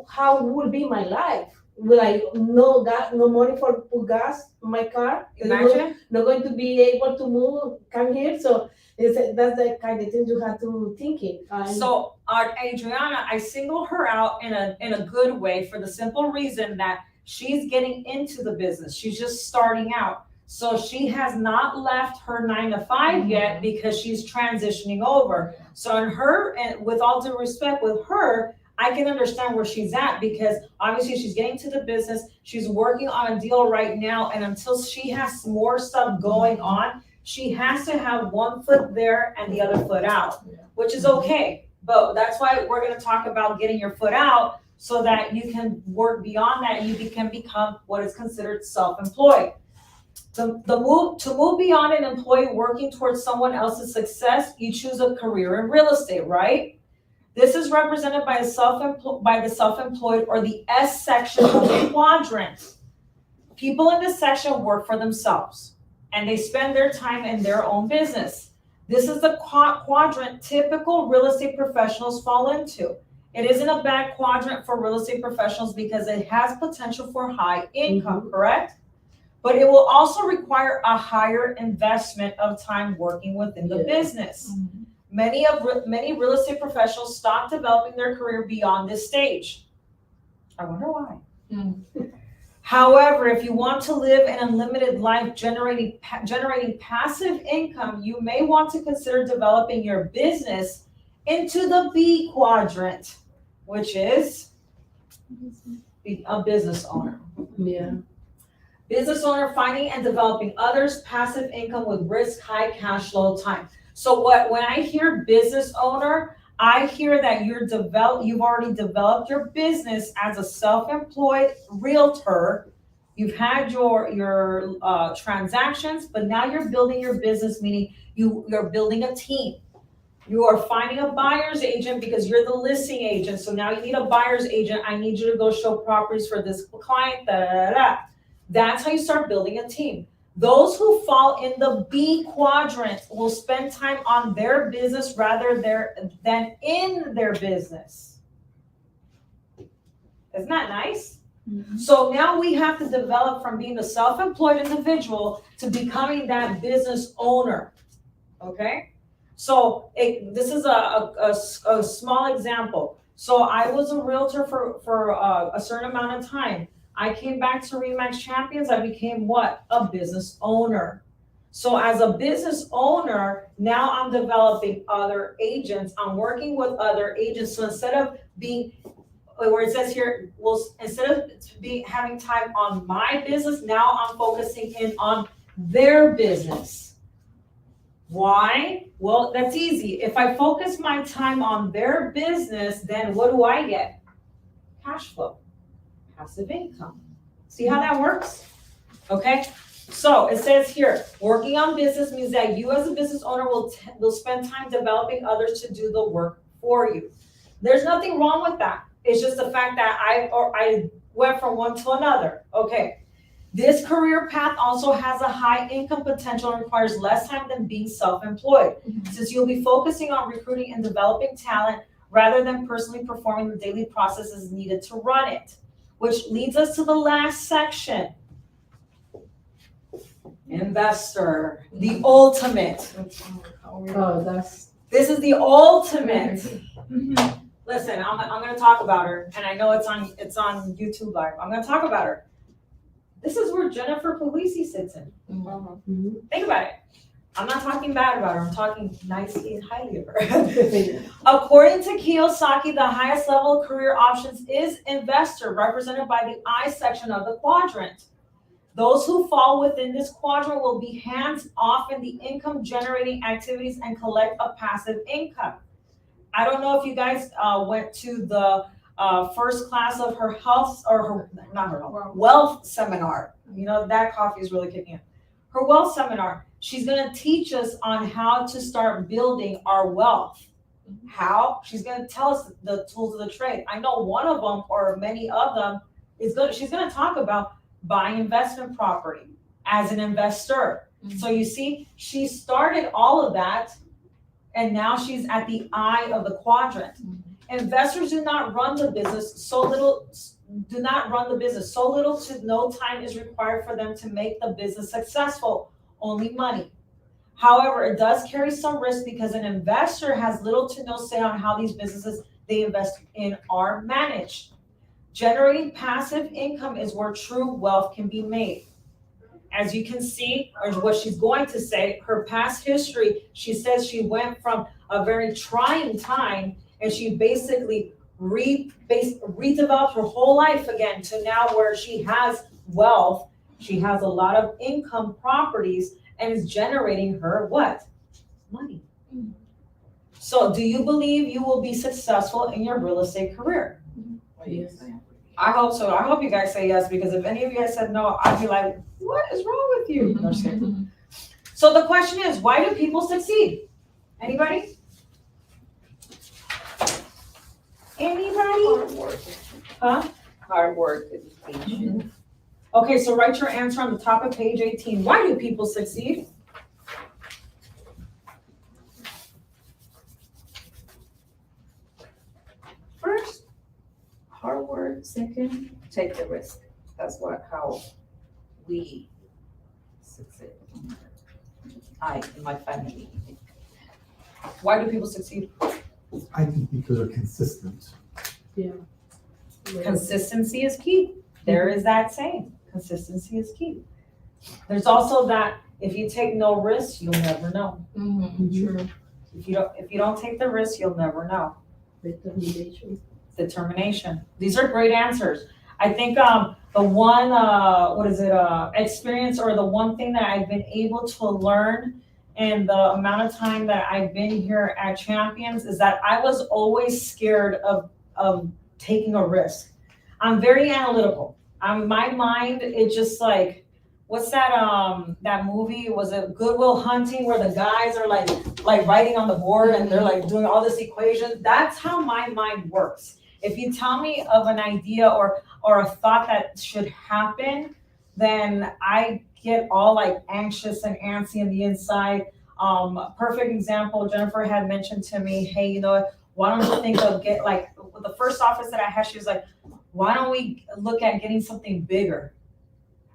how would be my life? Like no gas, no money for put gas in my car. Imagine. Not going to be able to come here. So that's the kind of thing you have to thinking. So Adriana, I single her out in a good way for the simple reason that she's getting into the business. She's just starting out. So she has not left her 9 to 5 yet because she's transitioning over. So in her, and with all due respect with her, I can understand where she's at because obviously she's getting to the business. She's working on a deal right now. And until she has more stuff going on, she has to have one foot there and the other foot out, which is okay. But that's why we're going to talk about getting your foot out so that you can work beyond that and you can become what is considered self-employed. To move beyond an employee working towards someone else's success, you choose a career in real estate, right? This is represented by the self-employed or the S section of the quadrant. People in this section work for themselves and they spend their time in their own business. This is the quadrant typical real estate professionals fall into. It isn't a bad quadrant for real estate professionals because it has potential for high income, correct? But it will also require a higher investment of time working within the business. Many real estate professionals stop developing their career beyond this stage. I wonder why. However, if you want to live an unlimited life generating passive income, you may want to consider developing your business into the B quadrant, which is be a business owner. Yeah. Business owner, finding and developing others' passive income with risk, high cash flow time. So when I hear business owner, I hear that you've already developed your business as a self-employed realtor. You've had your transactions, but now you're building your business, meaning you're building a team. You are finding a buyer's agent because you're the listing agent. So now you need a buyer's agent. I need you to go show properties for this client. Da, da, da, da. That's how you start building a team. Those who fall in the B quadrant will spend time on their business rather than in their business. Isn't that nice? Mm-hmm. So now we have to develop from being a self-employed individual to becoming that business owner. Okay? So this is a small example. So I was a realtor for a certain amount of time. I came back to RE/MAX Champions. I became what? A business owner. So as a business owner, now I'm developing other agents. I'm working with other agents. So instead of being, where it says here, well, instead of having time on my business, now I'm focusing in on their business. Why? Well, that's easy. If I focus my time on their business, then what do I get? Cash flow. Passive income. See how that works? Okay, so it says here, working on business means that you as a business owner will spend time developing others to do the work for you. There's nothing wrong with that. It's just the fact that I went from one to another. Okay, this career path also has a high income potential and requires less time than being self-employed, since you'll be focusing on recruiting and developing talent rather than personally performing the daily processes needed to run it. Which leads us to the last section. Investor, the ultimate. This is the ultimate. Listen, I'm going to talk about her, and I know it's on YouTube Live. I'm going to talk about her. This is where Jennifer Puglisi sits in. Mm-hmm. Think about it. I'm not talking bad about her. I'm talking nicely and highly of her. According to Kiyosaki, the highest level of career options is investor, represented by the I section of the quadrant. Those who fall within this quadrant will be hands off in the income generating activities and collect a passive income. I don't know if you guys went to the first class of her wealth seminar. You know, that coffee is really kicking in. Her wealth seminar. She's going to teach us on how to start building our wealth. How? She's going to tell us the tools of the trade. I know one of them, or many of them, she's going to talk about buying investment property as an investor. Mm-hmm. So you see, she started all of that, and now she's at the eye of the quadrant. Mm-hmm. Investors do not run the business so little to no time is required for them to make the business successful. Only money. However, it does carry some risk because an investor has little to no say on how these businesses they invest in are managed. Generating passive income is where true wealth can be made. As you can see, or what she's going to say, her past history, she says she went from a very trying time and she basically redeveloped her whole life again to now where she has wealth. She has a lot of income properties and is generating her what? Money. Mm-hmm. So do you believe you will be successful in your real estate career? Mm-hmm. Yes. I hope so. I hope you guys say yes, because if any of you guys said no, I'd be like, what is wrong with you? No, just kidding. So the question is, why do people succeed? Anybody? Hard work. Huh? Hard work, education. Mm-hmm. Okay, so write your answer on the top of page 18. Why do people succeed? First, hard work. Second, take the risk. That's how we succeed. I and my family. Why do people succeed? I think because they're consistent. Yeah. Consistency is key. There is that saying. consistency is key. There's also that if you take no risks, you'll never know. True. If you don't take the risk, you'll never know. Determination. Determination. These are great answers. I think the one experience, or the one thing that I've been able to learn in the amount of time that I've been here at Champions is that I was always scared of taking a risk. I'm very analytical. My mind, it's just like, what's that movie? Was it Good Will Hunting, where the guys are like writing on the board and they're like doing all this equation? That's how my mind works. If you tell me of an idea or a thought that should happen, then I get all like anxious and antsy in the inside. Perfect example, Jennifer had mentioned to me, hey, you know, why don't you think of the first office that I had, she was like, why don't we look at getting something bigger?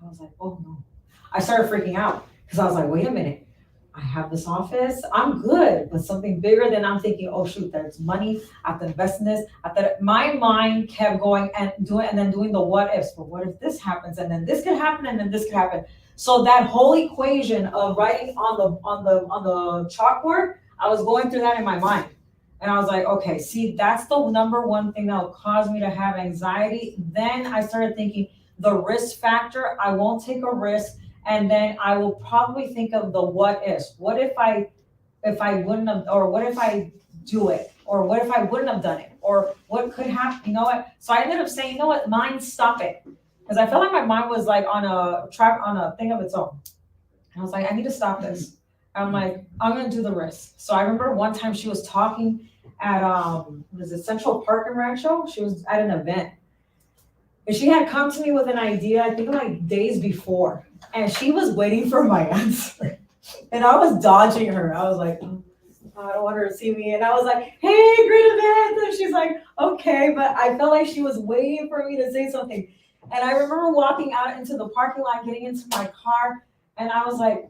I was like, oh no. I started freaking out because I was like, wait a minute. I have this office, I'm good, but something bigger. Then I'm thinking, oh shoot, there's money, I have to invest in this. My mind kept going and doing the what ifs. But what if this happens, and then this could happen, and then this could happen? So that whole equation of writing on the chalkboard, I was going through that in my mind. And I was like, okay, see, that's the number one thing that will cause me to have anxiety. Then I started thinking the risk factor, I won't take a risk. And then I will probably think of the what ifs. What if I wouldn't have, or what if I do it? Or what if I wouldn't have done it? Or what could happen? You know what? So I ended up saying, you know what, mind, stop it. Because I felt like my mind was like on a thing of its own. And I was like, I need to stop this. I'm like, I'm gonna do the risk. So I remember one time she was talking at was it Central Park and Rancho? She was at an event. And she had come to me with an idea, I think like days before. And she was waiting for my answer. And I was dodging her. I was like, oh, I don't want her to see me. And I was like, hey, great event. And she's like, okay. But I felt like she was waiting for me to say something. And I remember walking out into the parking lot, getting into my car. And I was like,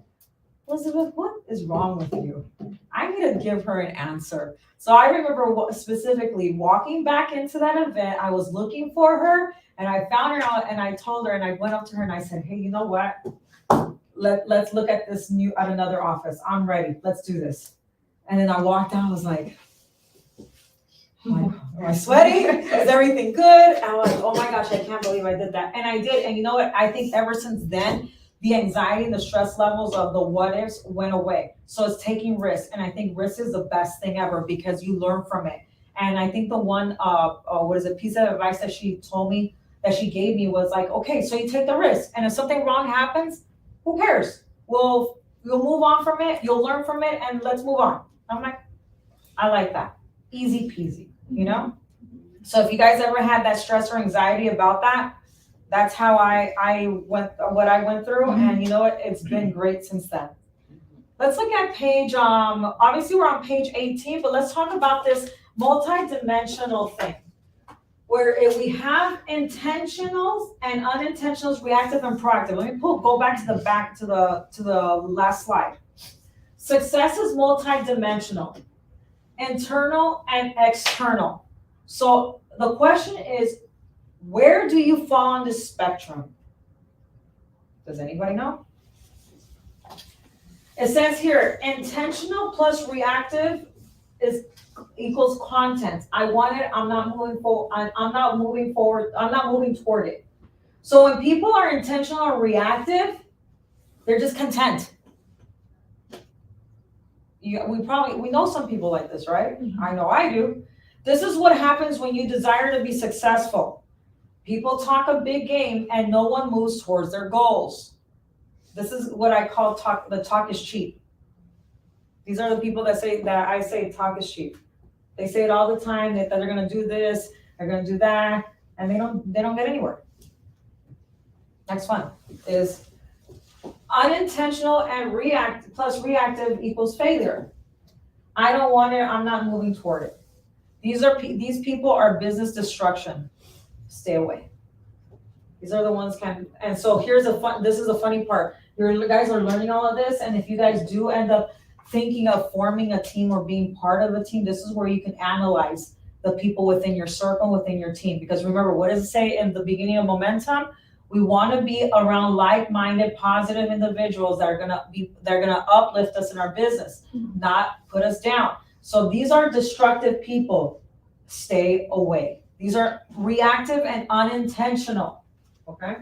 Elizabeth, what is wrong with you? I need to give her an answer. So I remember specifically walking back into that event. I was looking for her. And I found her out, and I told her, and I went up to her and I said, hey, you know what? Let's look at this at another office. I'm ready. Let's do this. And then I walked out. I was like, am I sweating? Is everything good? And I'm like, oh my gosh, I can't believe I did that. And I did. And you know what? I think ever since then, the anxiety and the stress levels of the what ifs went away. So it's taking risks. And I think risk is the best thing ever because you learn from it. And I think the one, piece of advice that she told me, that she gave me was like, okay, so you take the risk. And if something wrong happens, who cares? We'll move on from it. You'll learn from it and let's move on. I'm like, I like that. Easy peasy, you know? So if you guys ever had that stress or anxiety about that, that's how I went through. And you know what? It's been great since then. Let's look at page, obviously we're on page 18, but let's talk about this multi-dimensional thing. Where if we have intentionals and unintentionals, reactive and proactive. Let me go back to the last slide. Success is multidimensional, internal and external. So the question is, where do you fall on the spectrum? Does anybody know? It says here, intentional plus reactive equals content. I want it, I'm not moving toward it. So when people are intentional or reactive, they're just content. We know some people like this, right? Mm-hmm. I know I do. This is what happens when you desire to be successful. People talk a big game and no one moves towards their goals. This is what I call the talk is cheap. These are the people that I say talk is cheap. They say it all the time that they're going to do this, they're going to do that, and they don't get anywhere. Next one is unintentional and reactive equals failure. I don't want it, I'm not moving toward it. These people are business destruction. Stay away. These are the ones and so this is a funny part. You guys are learning all of this, and if you guys do end up thinking of forming a team or being part of a team, this is where you can analyze the people within your circle, within your team. Because remember, what does it say in the beginning of momentum? We want to be around like-minded, positive individuals that are gonna uplift us in our business, not put us down. So these are destructive people. Stay away. These are reactive and unintentional. Okay?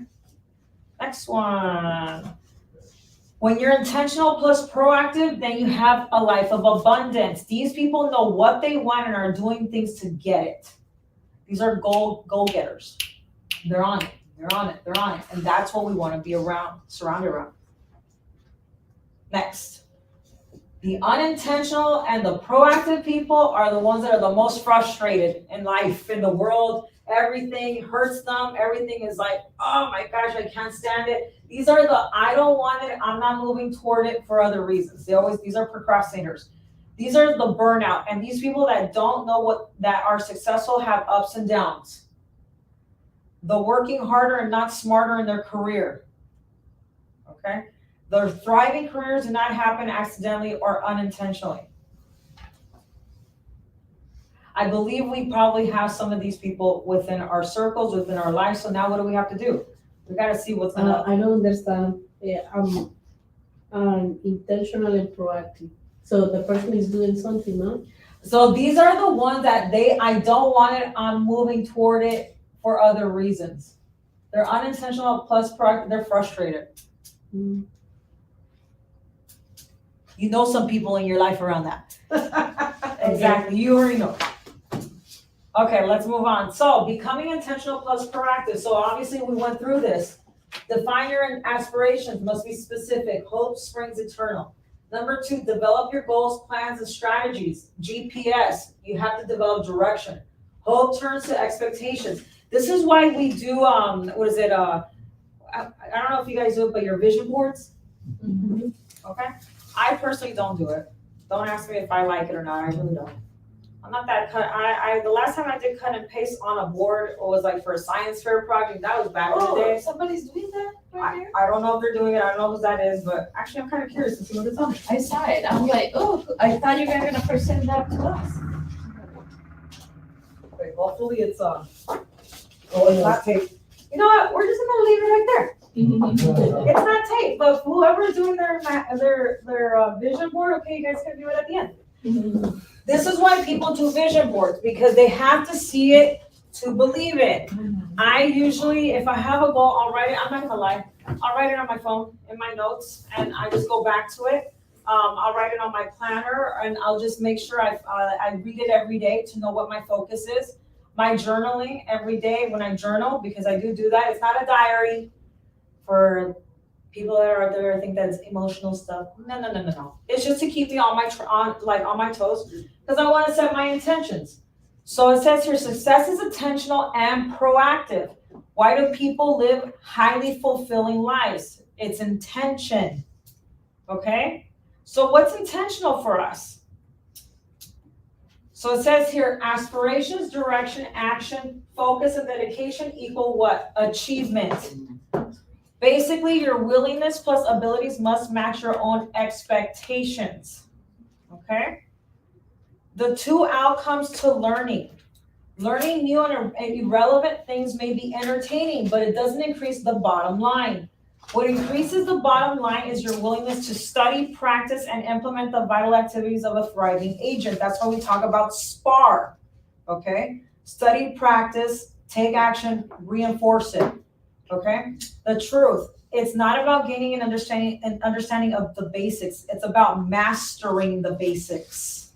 Next one. When you're intentional plus proactive, then you have a life of abundance. These people know what they want and are doing things to get it. These are goal-getters. They're on it. They're on it. They're on it. And that's what we want to be surrounded around. Next. The unintentional and the proactive people are the ones that are the most frustrated in life, in the world. Everything hurts them. Everything is like, oh my gosh, I can't stand it. These are the, I don't want it. I'm not moving toward it for other reasons. These are procrastinators. These are the burnout. And these people that don't know that are successful have ups and downs. The working harder and not smarter in their career. Okay? The thriving careers do not happen accidentally or unintentionally. I believe we probably have some of these people within our circles, within our lives. So now what do we have to do? We got to see what's gonna. I don't understand. I'm intentional and proactive. So the person is doing something, no? So these are the ones that I don't want it, I'm moving toward it for other reasons. They're unintentional plus proactive, they're frustrated. Mm. You know some people in your life around that. Exactly, you already know. Okay, let's move on. So becoming intentional plus proactive. So obviously we went through this. Define your aspirations, must be specific. Hope springs eternal. Number 2, develop your goals, plans, and strategies. GPS, you have to develop direction. Hope turns to expectations. This is why we do, I don't know if you guys do it, but your vision boards. Mm-hmm. Okay? I personally don't do it. Don't ask me if I like it or not, I really don't. I'm not that the last time I did cut and paste on a board, it was like for a science fair project, that was back in the day. Somebody's doing that right there? I don't know if they're doing it, I don't know who that is, but actually I'm kind of curious to see what it's on. I saw it. I'm like, oh, I thought you were gonna present that to us. Okay, hopefully it's it's not tape. You know what, we're just gonna leave it right there. It's not tape, but whoever's doing their vision board, okay, you guys can do it at the end. This is why people do vision boards, because they have to see it to believe it. I usually, if I have a goal, I'll write it, I'm not gonna lie, I'll write it on my phone, in my notes, and I just go back to it. I'll write it on my planner, and I'll just make sure I read it every day to know what my focus is. My journaling every day when I journal, because I do that, it's not a diary for people that are out there. I think that's emotional stuff. No. It's just to keep me on my toes, because I want to set my intentions. So it says here, success is intentional and proactive. Why do people live highly fulfilling lives? It's intention. Okay? So what's intentional for us? So it says here, aspirations, direction, action, focus, and dedication equal what? Achievement. Basically, your willingness plus abilities must match your own expectations. Okay? The 2 outcomes to learning. Learning new and irrelevant things may be entertaining, but it doesn't increase the bottom line. What increases the bottom line is your willingness to study, practice, and implement the vital activities of a thriving agent. That's why we talk about SPAR. Okay? Study, practice, take action, reinforce it. Okay? The truth. It's not about gaining an understanding of the basics. It's about mastering the basics.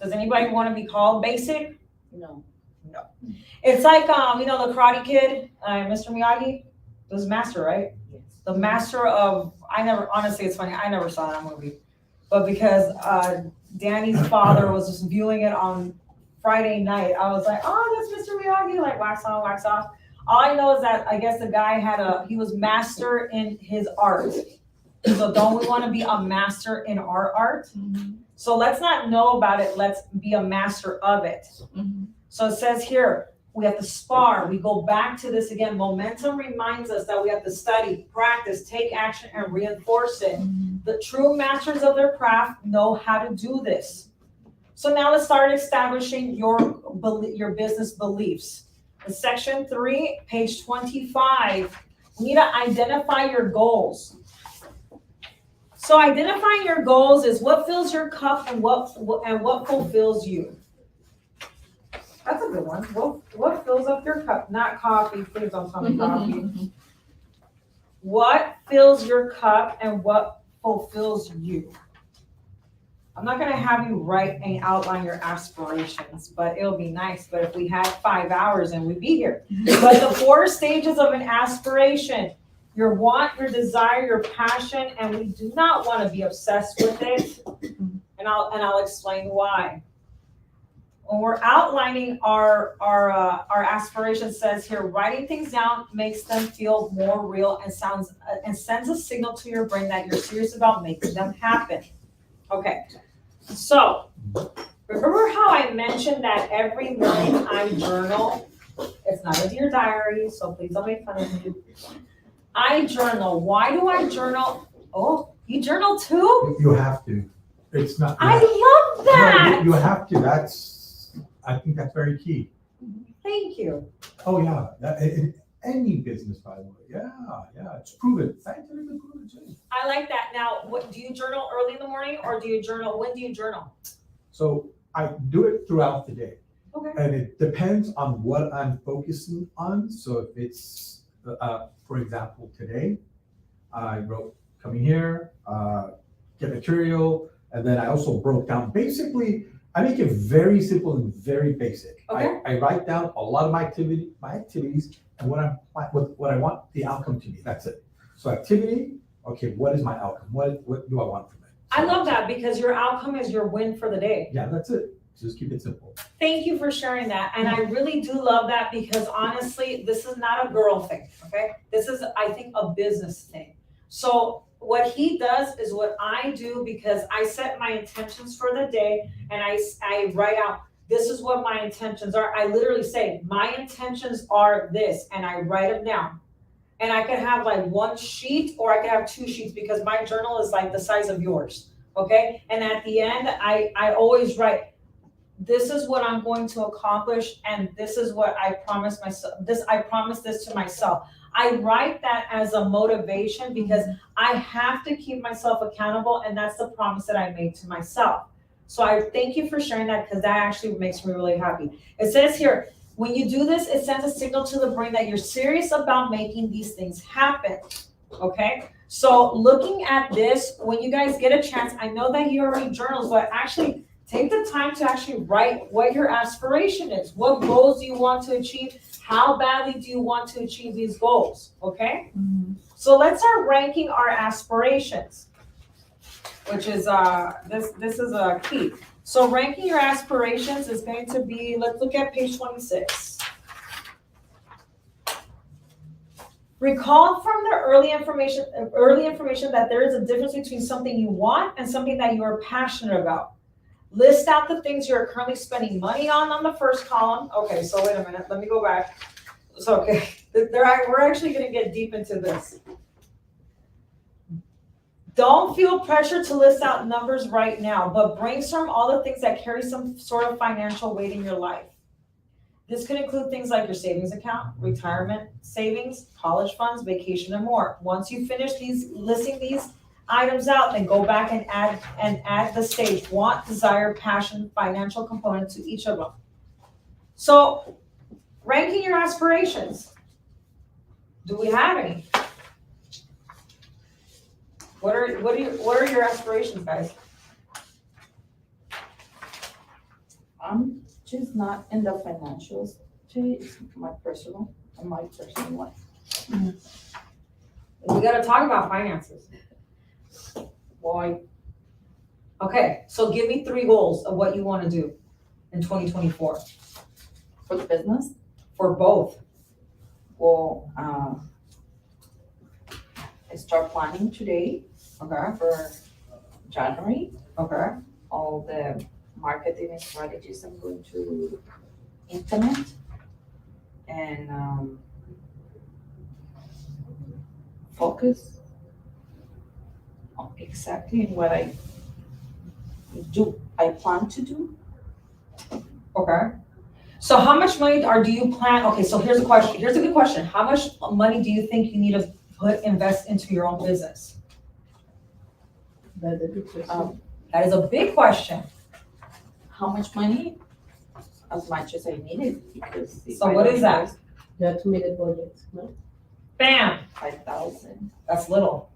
Does anybody want to be called basic? No. It's like the Karate Kid, Mr. Miyagi was master, right? Yes. The master of, honestly, it's funny, I never saw that movie. But because Danny's father was just viewing it on Friday night, I was like, oh, that's Mr. Miyagi, like wax on, wax off. All I know is that I guess the guy he was master in his art. So don't we want to be a master in our art? Mm-hmm. So let's not know about it, let's be a master of it. Mm-hmm. So it says here, we have to spar. We go back to this again. Momentum reminds us that we have to study, practice, take action, and reinforce it. Mm-hmm. The true masters of their craft know how to do this. So now let's start establishing your business beliefs. In section 3, page 25, We need to identify your goals. So identifying your goals is what fills your cup and what fulfills you. That's a good one. What fills up your cup? Not coffee. Please don't tell me coffee. What fills your cup and what fulfills you? I'm not gonna have you write and outline your aspirations, but it'll be nice. But if we had 5 hours and we'd be here. But the 4 stages of an aspiration: your want, your desire, your passion, and we do not want to be obsessed with it. And I'll explain why. When we're outlining our aspiration, says here, writing things down makes them feel more real and sends a signal to your brain that you're serious about making them happen. Okay, so remember how I mentioned that every morning I journal? It's not a Dear Diary, so please don't make fun of me. I journal. Why do I journal? Oh, you journal too? You have to. It's not. I love that. No, you have to. I think that's very key. Thank you. Oh yeah, in any business, by the way. Yeah, it's proven. Scientifically proven too. I like that. Now, what do you journal early in the morning, or do you journal? When do you journal? So I do it throughout the day. Okay. And it depends on what I'm focusing on. So if it's, for example, today, I wrote coming here, get material, and then I also broke down. Basically, I make it very simple and very basic. Okay. I write down a lot of my activities, and what I want the outcome to be. That's it. So activity, okay, what is my outcome? What do I want from it? I love that because your outcome is your win for the day. Yeah, that's it. Just keep it simple. Thank you for sharing that. And I really do love that because honestly, this is not a girl thing, okay? This is, I think, a business thing. So what he does is what I do because I set my intentions for the day and I write out, this is what my intentions are. I literally say, my intentions are this, and I write them down. And I could have like 1 sheet or I could have 2 sheets because my journal is like the size of yours, okay? And at the end, I always write, this is what I'm going to accomplish, and this is what I promise myself. I promise this to myself. I write that as a motivation because I have to keep myself accountable, and that's the promise that I made to myself. So I thank you for sharing that because that actually makes me really happy. It says here, when you do this, it sends a signal to the brain that you're serious about making these things happen. Okay? So looking at this, when you guys get a chance, I know that you already journals, but actually take the time to actually write what your aspiration is. What goals do you want to achieve? How badly do you want to achieve these goals? Okay? Mm-hmm. So let's start ranking our aspirations, which is this is a key. So ranking your aspirations is going to be, let's look at page 26. Recall from the early information that there is a difference between something you want and something that you are passionate about. List out the things you're currently spending money on the first column. Okay, so wait a minute, let me go back. So, okay, we're actually gonna get deep into this. Don't feel pressure to list out numbers right now, but brainstorm all the things that carry some sort of financial weight in your life. This could include things like your savings account, retirement savings, college funds, vacation, and more. Once you finish listing these items out, then go back and add the stage: want, desire, passion, financial component to each of them. So, ranking your aspirations. Do we have any? What are your aspirations, guys? I'm just not in the financials. It's my personal life. We got to talk about finances. Boy, Okay, so give me 3 goals of what you want to do in 2024 for the business, for both. well, I start planning today Okay, for January, okay, all the marketing strategies I'm going to implement, and focus on exactly what I plan to do. okay. So how much money do you plan, okay, so here's a question, here's a good question. How much money do you think you need to invest into your own business? That's a good question. That is a big question. How much money? As much as I needed, because. if So I what don't is that? invest You have to make a budget, no? Bam, 5,000, that's little.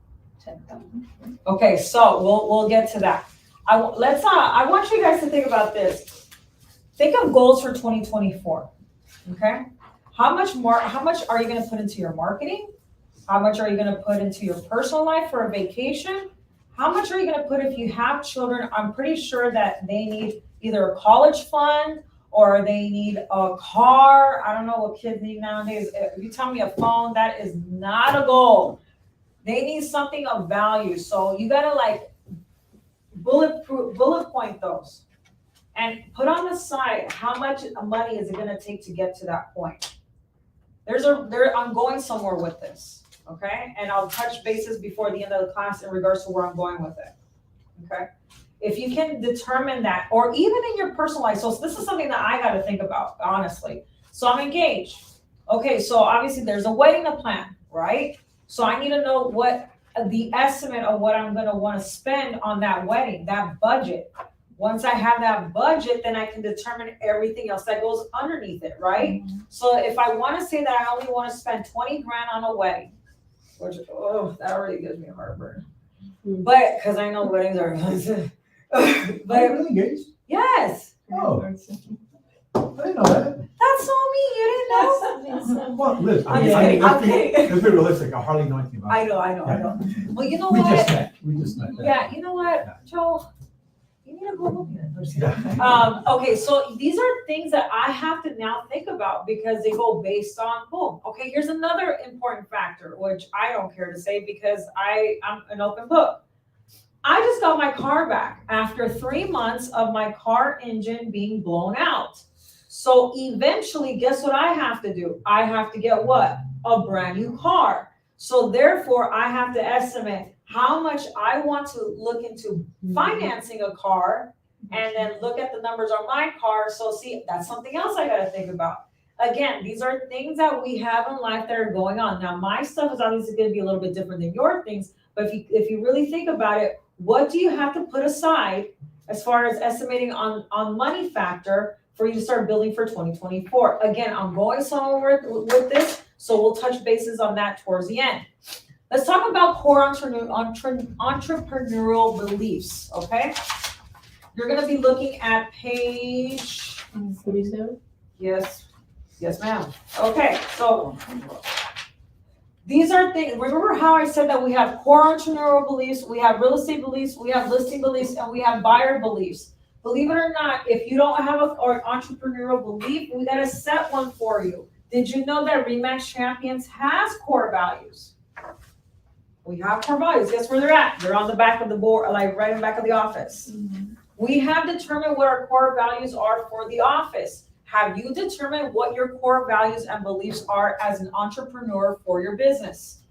10,000. Okay, so we'll get to that. I want you guys to think about this. Think of goals for 2024, okay? How much are you gonna put into your marketing? How much are you gonna put into your personal life for a vacation? How much are you gonna put if you have children? I'm pretty sure that they need either a college fund or they need a car. I don't know what kids need nowadays. If you tell me a phone, that is not a goal. They need something of value. So you gotta like bullet point those and put on the side how much money is it gonna take to get to that point. I'm going somewhere with this, okay? And I'll touch bases before the end of the class in regards to where I'm going with it, okay? If you can determine that, or even in your personal life, so this is something that I gotta think about, honestly. So I'm engaged. Okay, so obviously there's a wedding to plan, right? So I need to know what the estimate of what I'm gonna wanna spend on that wedding, that budget. Once I have that budget, then I can determine everything else that goes underneath it, right? So if I wanna say that I only wanna spend 20 grand on a wedding, which, that already gives me heartburn. But, cause I know weddings are expensive. Are you But, really engaged? yes, Oh, I didn't know that. that's so me, you didn't know? Well, listen, I'm just kidding, I'm kidding. Let's be realistic, I hardly know anything about it. I know. Well, you know We just what? met, Yeah, you know what, Joel? You need to go look at it. Yeah. Okay, so these are things that I have to now think about because they go based on boom. Okay, here's another important factor, which I don't care to say because I'm an open book. I just got my car back after 3 months of my car engine being blown out. So eventually, guess what I have to do? I have to get what? A brand new car. So therefore, I have to estimate how much I want to look into financing a car and then look at the numbers on my car. So see, that's something else I gotta think about. Again, these are things that we have in life that are going on. Now, my stuff is obviously gonna be a little bit different than your things, but if you really think about it, what do you have to put aside as far as estimating on money factor for you to start building for 2024? Again, I'm going somewhere with this, so we'll touch bases on that towards the end. Let's talk about core entrepreneurial beliefs, okay? You're gonna be looking at page, 47? yes, ma'am. Okay, so these are things, remember how I said that we have core entrepreneurial beliefs, we have real estate beliefs, we have listing beliefs, and we have buyer beliefs. Believe it or not, if you don't have an entrepreneurial belief, we gotta set one for you. Did you know that Remax Champions has core values? We have core values. Guess where they're at? They're on the back of the board, like right in the back of the office. We have determined what our core values are for the office. Have you determined what your core values and beliefs are as an entrepreneur for your business?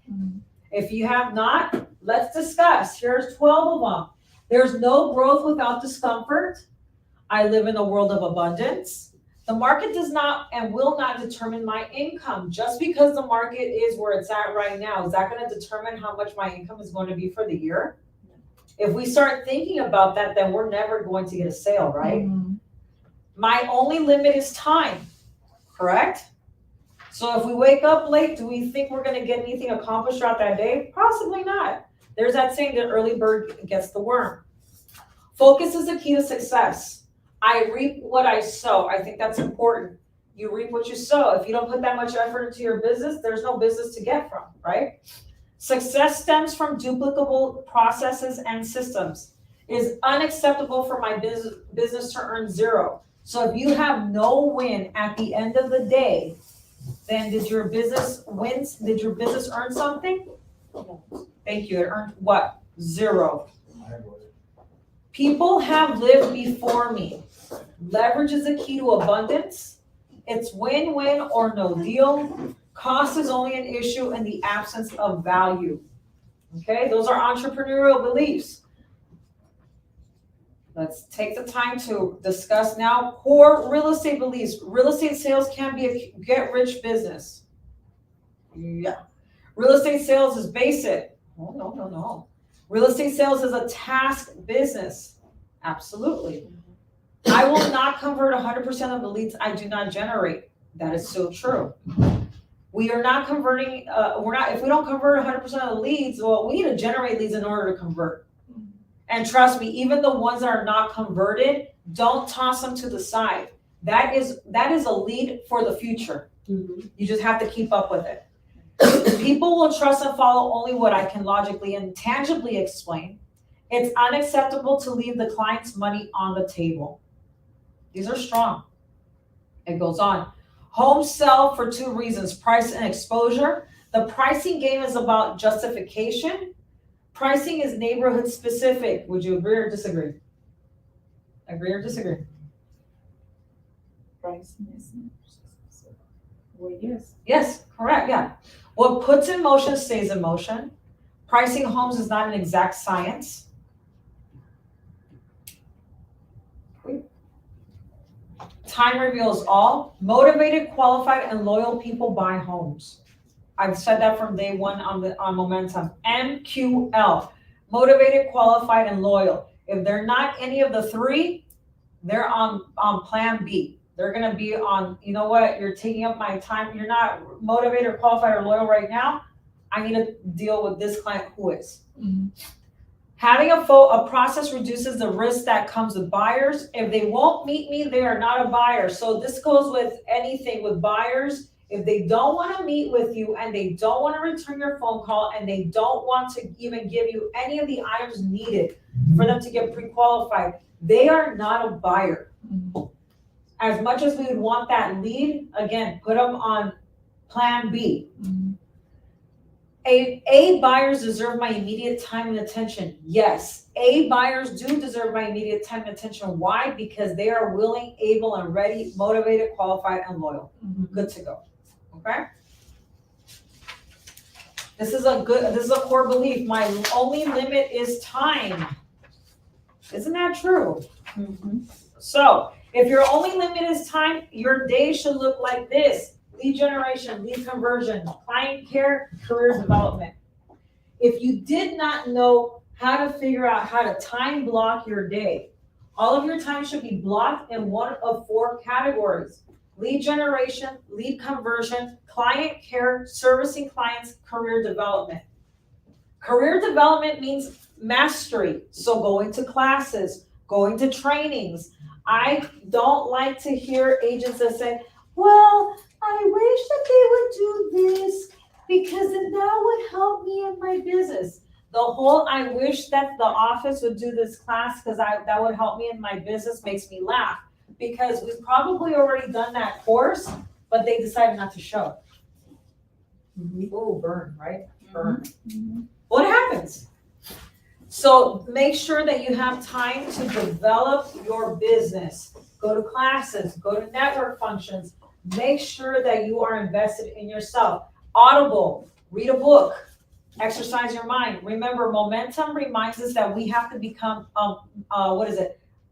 If you have not, let's discuss. Here's 12 of them. There's no growth without discomfort. I live in a world of abundance. The market does not and will not determine my income. Just because the market is where it's at right now, is that going to determine how much my income is going to be for the year? If we start thinking about that, then we're never going to get a sale, right? My only limit is time, correct? So if we wake up late, do we think we're going to get anything accomplished throughout that day? Possibly not. There's that saying, the early bird gets the worm. Focus is the key to success. I reap what I sow. I think that's important. You reap what you sow. If you don't put that much effort into your business, there's no business to get from, right? Success stems from duplicable processes and systems. It is unacceptable for my business to earn zero. So if you have no win at the end of the day, then did your business win? Did your business earn something? Thank you. It earned what? Zero. People have lived before me. Leverage is the key to abundance. It's win-win or no deal. Cost is only an issue in the absence of value. Okay, those are entrepreneurial beliefs. Let's take the time to discuss now core real estate beliefs. Real estate sales can be a get-rich business. Yeah. Real estate sales is basic. Oh, no. Real estate sales is a task business. Absolutely. I will not convert 100% of the leads I do not generate. That is so true. We are not converting, if we don't convert 100% of the leads, well, we need to generate leads in order to convert. And trust me, even the ones that are not converted, don't toss them to the side. That is a lead for the future. Mhm. You just have to keep up with it. People will trust and follow only what I can logically and tangibly explain. It's unacceptable to leave the client's money on the table. These are strong. It goes on. Homes sell for two reasons, price and exposure. The pricing game is about justification. Pricing is neighborhood specific. Would you agree or disagree? Agree or disagree? Pricing is Well, yes. Yes, correct, yeah. What puts in motion stays in motion. Pricing homes is not an exact science. Time reveals all. Motivated, qualified, and loyal people buy homes. I've said that from day one on Momentum. MQL, motivated, qualified, and loyal. If they're not any of the three, they're on plan B. They're gonna be on, you know what, you're taking up my time. You're not motivated, or qualified, or loyal right now. I need to deal with this client who is. Mhm. Having a process reduces the risk that comes with buyers. If they won't meet me, they are not a buyer. So this goes with anything with buyers. If they don't want to meet with you and they don't want to return your phone call and they don't want to even give you any of the items needed for them to get pre-qualified, they are not a buyer. Mhm. As much as we would want that lead, again, put them on plan B. Mhm. A buyers deserve my immediate time and attention. Yes, A buyers do deserve my immediate time and attention. Why? Because they are willing, able, and ready, motivated, qualified, and loyal. Mhm. Good to go. Okay? This is a core belief. My only limit is time. Isn't that true? Mhm. So if your only limit is time, your day should look like this. Lead generation, lead conversion, client care, career development. If you did not know how to figure out how to time block your day, all of your time should be blocked in one of four categories: lead generation, lead conversion, client care, servicing clients, career development. Career development means mastery. So going to classes, going to trainings. I don't like to hear agents that say, well, I wish that they would do this because then that would help me in my business. The whole I wish that the office would do this class because that would help me in my business makes me laugh, because we've probably already done that course, but they decided not to show. Oh, burn, right? Burn. Mhm. What happens? So make sure that you have time to develop your business. Go to classes, go to network functions. Make sure that you are invested in yourself. Audible, read a book, exercise your mind. Remember, momentum reminds us that we have to become,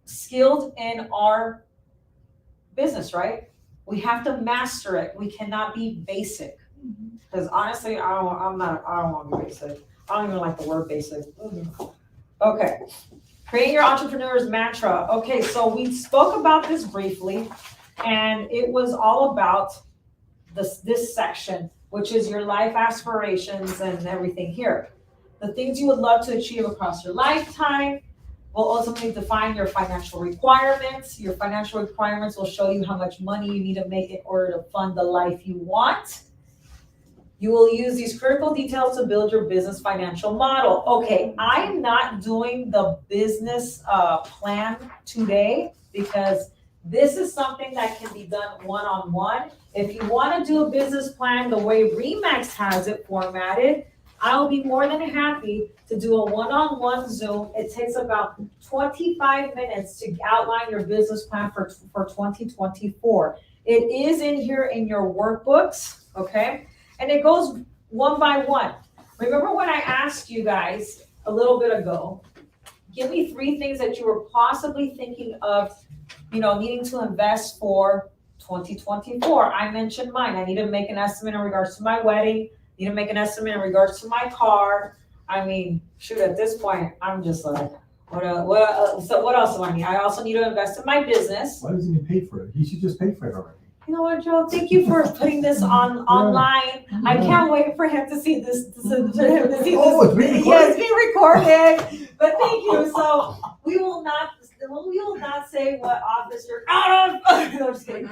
skilled in our business, right? We have to master it. We cannot be basic. Because honestly, I don't want to be basic. I don't even like the word basic. Okay. Create your entrepreneur's mantra. Okay, so we spoke about this briefly, and it was all about this section, which is your life aspirations and everything here. The things you would love to achieve across your lifetime will ultimately define your financial requirements. Your financial requirements will show you how much money you need to make in order to fund the life you want. You will use these critical details to build your business financial model. Okay, I'm not doing the business plan today because this is something that can be done one-on-one. If you want to do a business plan the way Remax has it formatted, I'll be more than happy to do a one-on-one Zoom. It takes about 25 minutes to outline your business plan for 2024. It is in here in your workbooks, okay? And it goes one by one. Remember when I asked you guys a little bit ago, give me 3 things that you were possibly thinking of, needing to invest for 2024. I mentioned mine. I need to make an estimate in regards to my wedding, need to make an estimate in regards to my car. I mean, shoot, at this point, I'm just like, so what else do I need? I also need to invest in my business. Why doesn't he pay for it? He should just pay for it already. You know what, Joe? Thank you for putting this online. I can't wait for him to see this. Oh, it's being recorded? Yeah, it's being recorded. But thank you. So we will not say what office you're out of. No, I'm just kidding.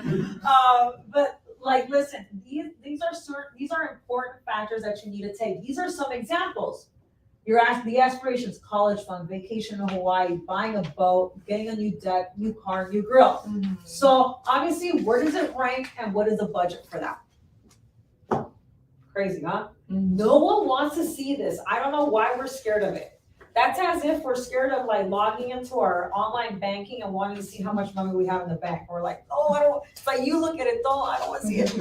But like, listen, these are important factors that you need to take. These are some examples. The aspirations: college fund, vacation in Hawaii, buying a boat, getting a new deck, new car, new grill. So obviously, where does it rank and what is the budget for that? Crazy, huh? No one wants to see this. I don't know why we're scared of it. That's as if we're scared of like logging into our online banking and wanting to see how much money we have in the bank. We're like, oh, I don't, it's like you look at it, I don't want to see it.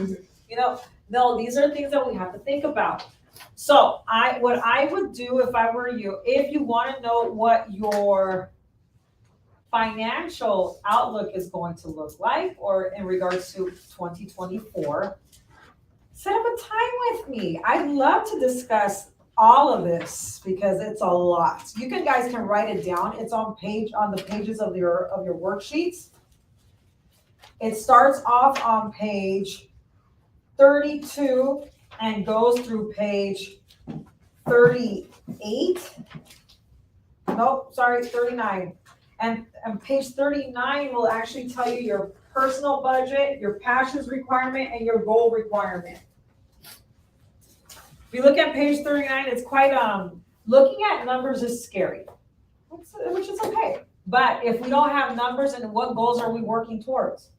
No, these are things that we have to think about. So what I would do if I were you, if you want to know what your financial outlook is going to look like, or in regards to 2024, set up a time with me. I'd love to discuss all of this because it's a lot. You guys can write it down. It's on the pages of your worksheets. It starts off on page 32 and goes through page 38. Nope, sorry, 39. And page 39 will actually tell you your personal budget, your passions requirement, and your goal requirement. If you look at page 39, it's quite, looking at numbers is scary, which is okay. But if we don't have numbers, and what goals are we working towards?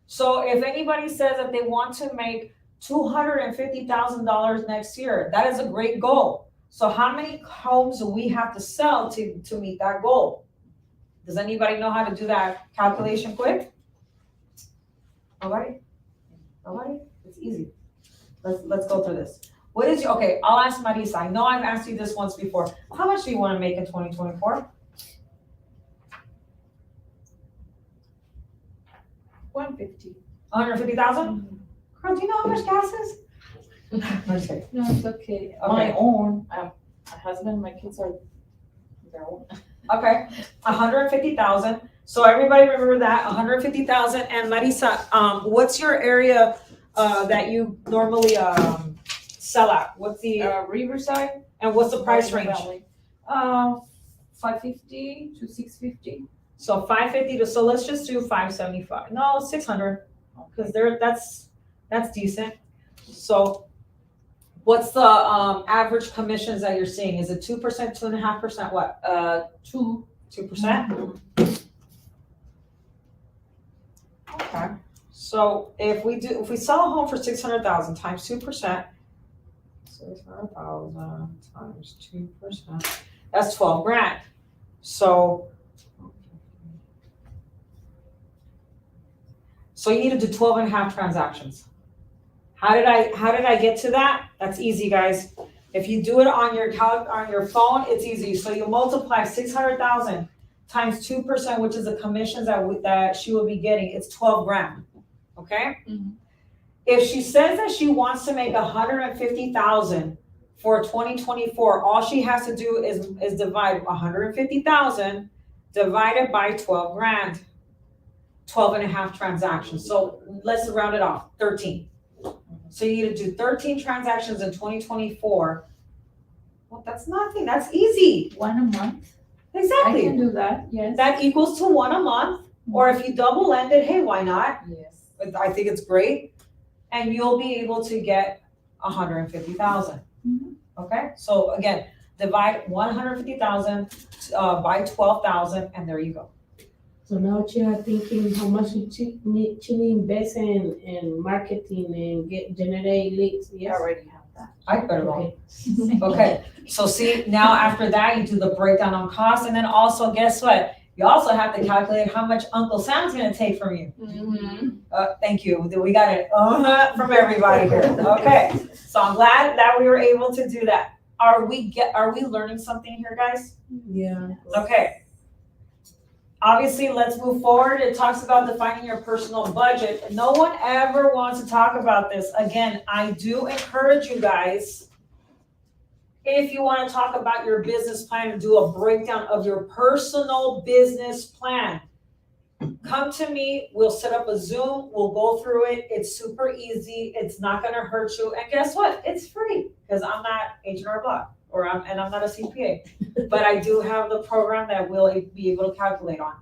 So if anybody says that they want to make $250,000 next year, that is a great goal. So how many homes do we have to sell to meet that goal? Does anybody know how to do that calculation quick? Nobody? It's easy. Let's go through this. Okay, I'll ask Marisa. I know I've asked you this once before. How much do you want to make in 2024? 150. 150,000? Girl, do you know how much gas is? Okay. No, it's okay. My own, my husband, my kids are their own. Okay, 150,000. So everybody remember that, 150,000. And Marisa, what's your area that you normally sell at? What's the Riverside. and what's the price range? 550 to 650. So 550 to, so let's just do 575. No, 600, because that's decent. So what's the average commissions that you're seeing? Is it 2%, 2.5%? What? 2%? Okay. So if we sell a home for 600,000 times 2%, 600,000 times 2%, that's 12 grand. So you need to do 12 and a half transactions. How did I get to that? That's easy, guys. If you do it on your phone, it's easy. So you multiply 600,000 times 2%, which is the commissions that she will be getting. It's 12 grand. Okay. Mm-hmm. If she says that she wants to make 150,000 for 2024, all she has to do is divide 150,000 divided by 12 grand. 12 and a half transactions. So let's round it off, 13. So you need to do 13 transactions in 2024. Well, that's nothing. That's easy. One a month. Exactly. I can do that. Yes. That equals to one a month. Or if you double ended, hey, why not? Yes. I think it's great. And you'll be able to get 150,000. Mm-hmm. Okay. So again, divide 150,000 by 12,000, and there you go. So now she are thinking how much she need invest in marketing and generate leads. Yes? I already have that. I better go. Okay. So see, now after that, you do the breakdown on cost, and then also guess what? You also have to calculate how much Uncle Sam's going to take from you. Mm-hmm. Thank you. We got it from everybody here. Okay. So I'm glad that we were able to do that. are we learning something here, guys? Yeah. Okay. Obviously, let's move forward. It talks about defining your personal budget. No one ever wants to talk about this. Again, I do encourage you guys, if you want to talk about your business plan and do a breakdown of your personal business plan, come to me. We'll set up a Zoom. We'll go through it. It's super easy. It's not going to hurt you. And guess what? It's free because I'm not H&R Block and I'm not a CPA, but I do have the program that we'll be able to calculate on.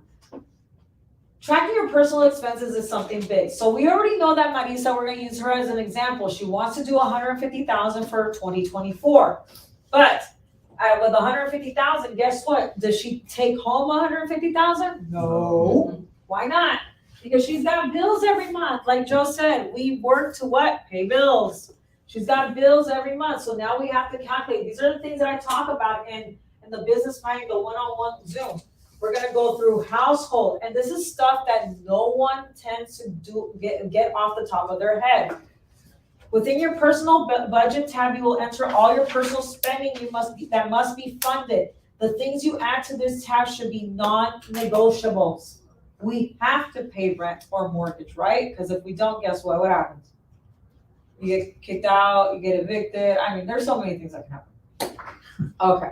Tracking your personal expenses is something big. So we already know that Marisa, we're going to use her as an example. She wants to do $150,000 for 2024. But with $150,000, guess what? Does she take home $150,000? No. Why not? Because she's got bills every month. Like Joe said, we work to what? Pay bills. She's got bills every month. So now we have to calculate. These are the things that I talk about in the business planning, the one-on-one Zoom. We're going to go through household. And this is stuff that no one tends to get off the top of their head. Within your personal budget tab, you will enter all your personal spending that must be funded. The things you add to this tab should be non-negotiables. We have to pay rent or mortgage, right? Because if we don't, guess what? What happens? You get kicked out, you get evicted. I mean, there's so many things that can happen. Okay.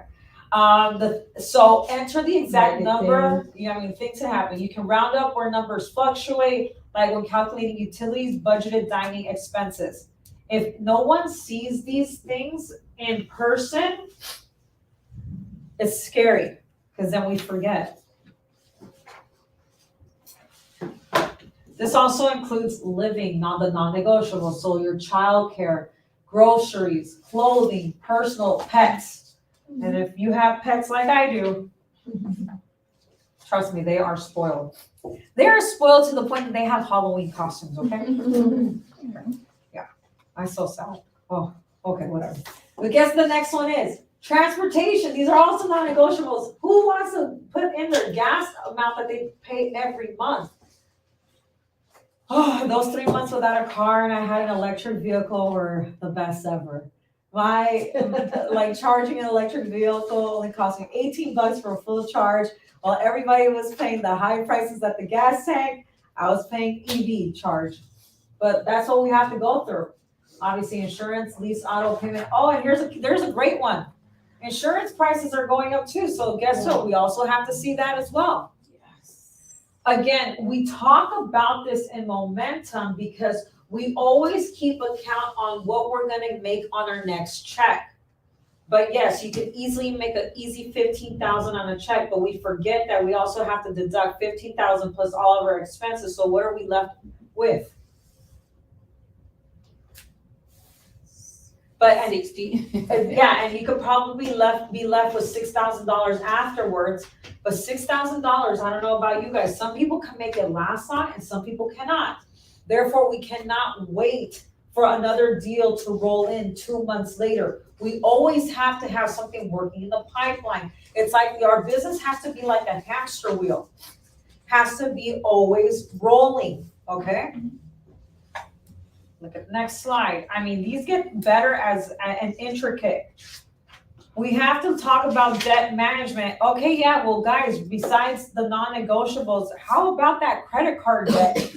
So enter the exact number. Things can happen. You can round up where numbers fluctuate, like when calculating utilities, budgeted dining expenses. If no one sees these things in person, it's scary because then we forget. This also includes living, not the non-negotiables. So your childcare, groceries, clothing, personal, pets. And if you have pets like I do, trust me, they are spoiled. They are spoiled to the point that they have Halloween costumes, okay? I'm so sad. Oh, okay, whatever. But guess the next one is transportation. These are also non-negotiables. Who wants to put in their gas amount that they pay every month? Oh, those 3 months without a car and I had an electric vehicle were the best ever. Charging an electric vehicle only cost me $18 for a full charge, while everybody was paying the high prices at the gas tank. I was paying EV charge. But that's what we have to go through. Obviously, insurance, lease, auto payment. Oh, and there's a great one. Insurance prices are going up too. So guess what? We also have to see that as well. Yes. Again, we talk about this in momentum because we always keep account on what we're going to make on our next check. But yes, you can easily make an easy $15,000 on a check, but we forget that we also have to deduct $15,000 plus all of our expenses. So what are we left with? But 60. Yeah, and you could probably be left with $6,000 afterwards. But $6,000, I don't know about you guys. Some people can make it last long, and some people cannot. Therefore, we cannot wait for another deal to roll in 2 months later. We always have to have something working in the pipeline. It's like our business has to be like a hamster wheel. Has to be always rolling. Okay. Look at the next slide. I mean, these get better and intricate. We have to talk about debt management. Okay, yeah, well, guys, besides the non-negotiables, how about that credit card debt?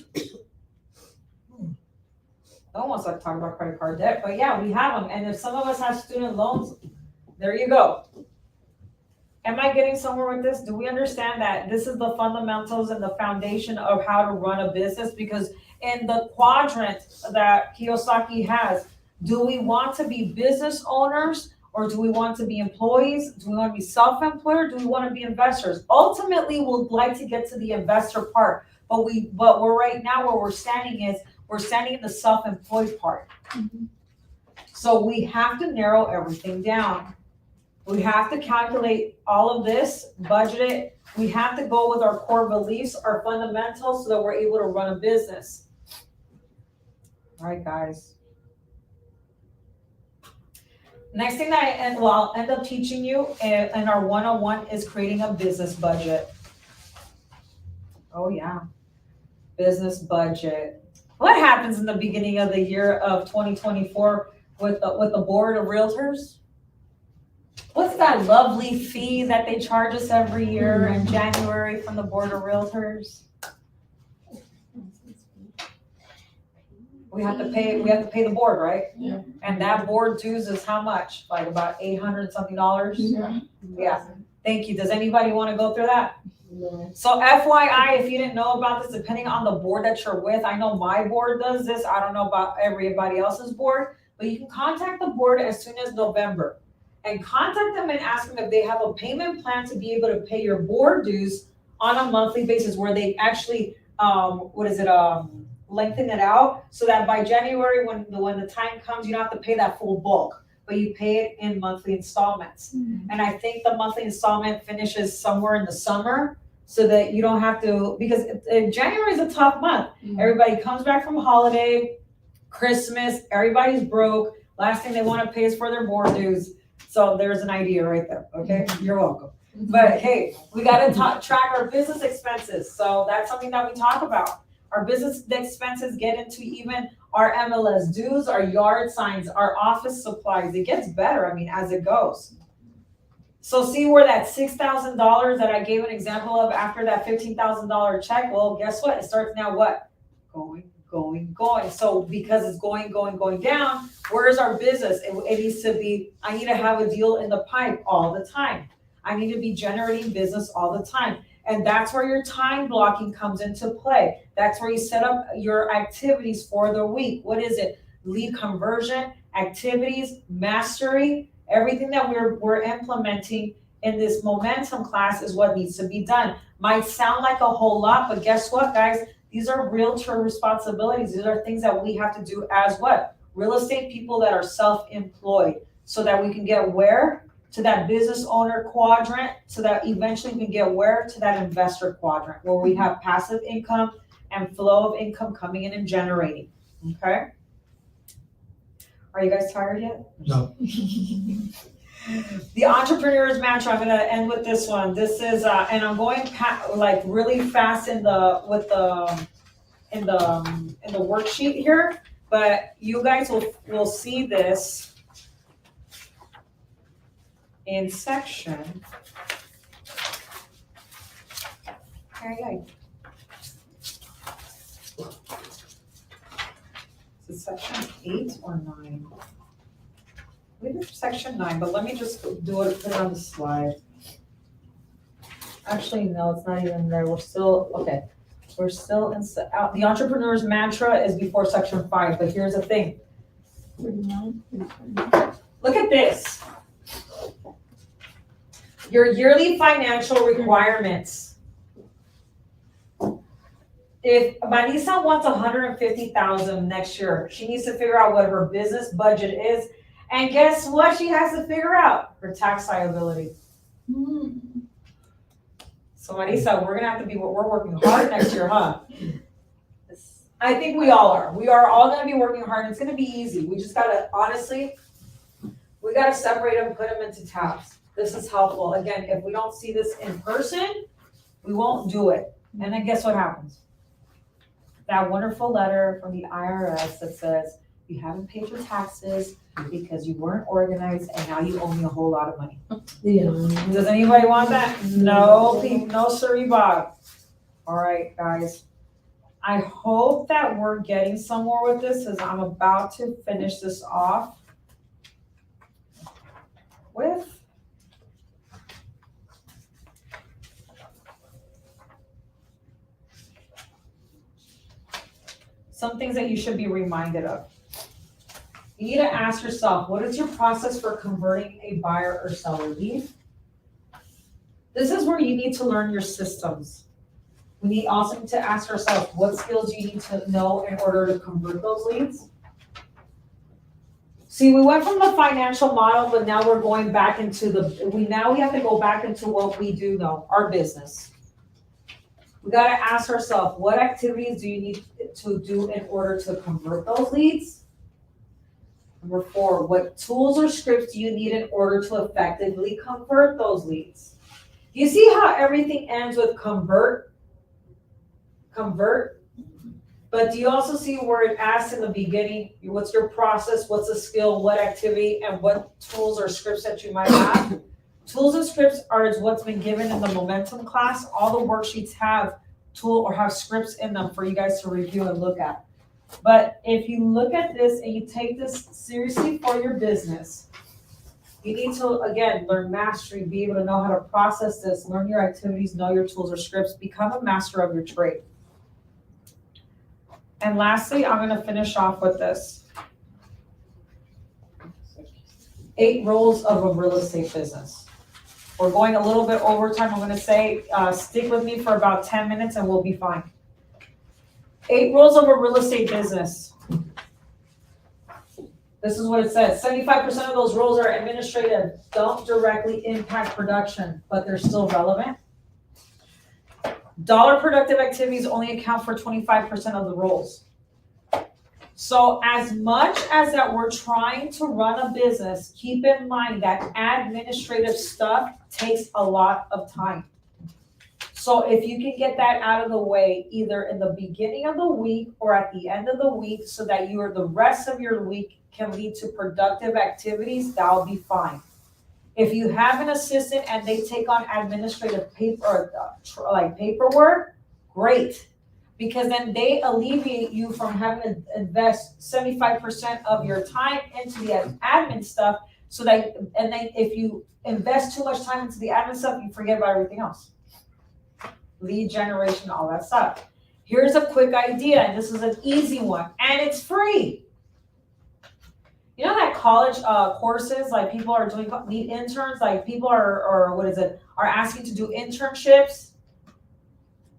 No one wants to talk about credit card debt, but yeah, we have them. And if some of us have student loans, there you go. Am I getting somewhere with this? Do we understand that this is the fundamentals and the foundation of how to run a business? Because in the quadrant that Kiyosaki has, do we want to be business owners or do we want to be employees? Do we want to be self-employed or do we want to be investors? Ultimately, we'd like to get to the investor part, but we're right now where we're standing in the self-employed part. Mm-hmm. So we have to narrow everything down. We have to calculate all of this, budget it. We have to go with our core beliefs, our fundamentals, so that we're able to run a business. All right, guys. Next thing that I'll end up teaching you in our one-on-one is creating a business budget. Oh yeah, business budget. What happens in the beginning of the year of 2024 with the board of realtors? that lovely fee that they charge us every year in January from the Board of Realtors? We have to pay the board, right? Yeah. And that board dues is how much? Like about $800 something? Yeah. Yeah. Thank you. Does anybody want to go through that? No. So FYI, if you didn't know about this, depending on the board that you're with, I know my board does this. I don't know about everybody else's board, but you can contact the board as soon as November and contact them and ask them if they have a payment plan to be able to pay your board dues on a monthly basis where they actually, lengthen it out so that by January, when the time comes, you don't have to pay that full bulk, but you pay it in monthly installments. And I think the monthly installment finishes somewhere in the summer so that you don't have to, because January is a tough month. Everybody comes back from holiday, Christmas, everybody's broke. Last thing they want to pay is for their board dues. So there's an idea right there. Okay, you're welcome. But hey, we got to track our business expenses. So that's something that we talk about. Our business expenses get into even our MLS dues, our yard signs, our office supplies. It gets better, I mean, as it goes. So see where that $6,000 that I gave an example of after that $15,000 check, well, guess what? It starts now what? Going. So because it's going down, where's our business? It needs to be, I need to have a deal in the pipe all the time. I need to be generating business all the time. And that's where your time blocking comes into play. That's where you set up your activities for the week. What is it? Lead conversion, activities, mastery, everything that we're implementing in this momentum class is what needs to be done. Might sound like a whole lot, but guess what, guys? These are realtor responsibilities. These are things that we have to do as what? Real estate people that are self-employed so that we can get where? To that business owner quadrant, so that eventually we can get where? To that investor quadrant where we have passive income and flow of income coming in and generating, okay? Are you guys tired yet? No. The entrepreneur's mantra, I'm gonna end with this one. This is, and I'm going like really fast in the worksheet here, but you guys will see this in section. Is it section 8 or 9? I believe it's section 9, but let me just do it, put it on the slide. Actually, no, it's not even there. We're still, okay. We're still in, the entrepreneur's mantra is before section 5, but here's the thing. Look at this. Your yearly financial requirements. If Vanessa wants $150,000 next year, she needs to figure out what her business budget is. And guess what she has to figure out? Her tax liability. So Vanessa, we're working hard next year, huh? I think we all are. We are all gonna be working hard and it's gonna be easy. We just gotta, honestly, we gotta separate them, put them into tabs. This is helpful. Again, if we don't see this in person, we won't do it. And then guess what happens? That wonderful letter from the IRS that says, you haven't paid your taxes because you weren't organized and now you owe me a whole lot of money. Yeah. Does anybody want that? No, no siree, Bob. All right, guys. I hope that we're getting somewhere with this as I'm about to finish this off with some things that you should be reminded of. You need to ask yourself, what is your process for converting a buyer or seller lead? This is where you need to learn your systems. We need also to ask ourselves, what skills do you need to know in order to convert those leads? See, we went from the financial model, but now we're going back into we have to go back into what we do know, our business. We got to ask ourselves, what activities do you need to do in order to convert those leads? Number 4, what tools or scripts do you need in order to effectively convert those leads? You see how everything ends with convert? But do you also see where it asks in the beginning, what's your process, what's the skill, what activity, and what tools or scripts that you might have? Tools and scripts is what's been given in the momentum class. All the worksheets have have scripts in them for you guys to review and look at. But if you look at this and you take this seriously for your business, you need to, again, learn mastery, be able to know how to process this, learn your activities, know your tools or scripts, become a master of your trade. And lastly, I'm gonna finish off with this. 8 rules of a real estate business. We're going a little bit over time. I'm gonna say, stick with me for about 10 minutes and we'll be fine. 8 rules of a real estate business. This is what it says. 75% of those rules are administrative, don't directly impact production, but they're still relevant. Dollar productive activities only account for 25% of the rules. So as much as that we're trying to run a business, keep in mind that administrative stuff takes a lot of time. So if you can get that out of the way, either in the beginning of the week or at the end of the week, so that the rest of your week can lead to productive activities, that'll be fine. If you have an assistant and they take on administrative paper, like paperwork, great. Because then they alleviate you from having to invest 75% of your time into the admin stuff, and then if you invest too much time into the admin stuff, you forget about everything else. Lead generation, all that stuff. Here's a quick idea, and this is an easy one, and it's free. You know that college courses, like people are doing, need interns, like people are asking to do internships.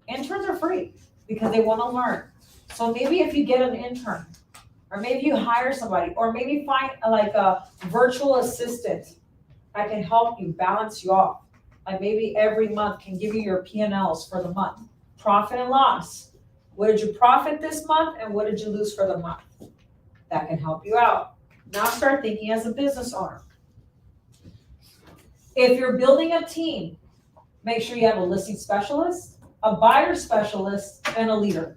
Interns are free because they want to learn. So maybe if you get an intern, or maybe you hire somebody, or maybe find like a virtual assistant that can help you balance you off. Like maybe every month can give you your P&Ls for the month. Profit and loss. What did you profit this month and what did you lose for the month? That can help you out. Now start thinking as a business owner. If you're building a team, make sure you have a listing specialist, a buyer specialist, and a leader.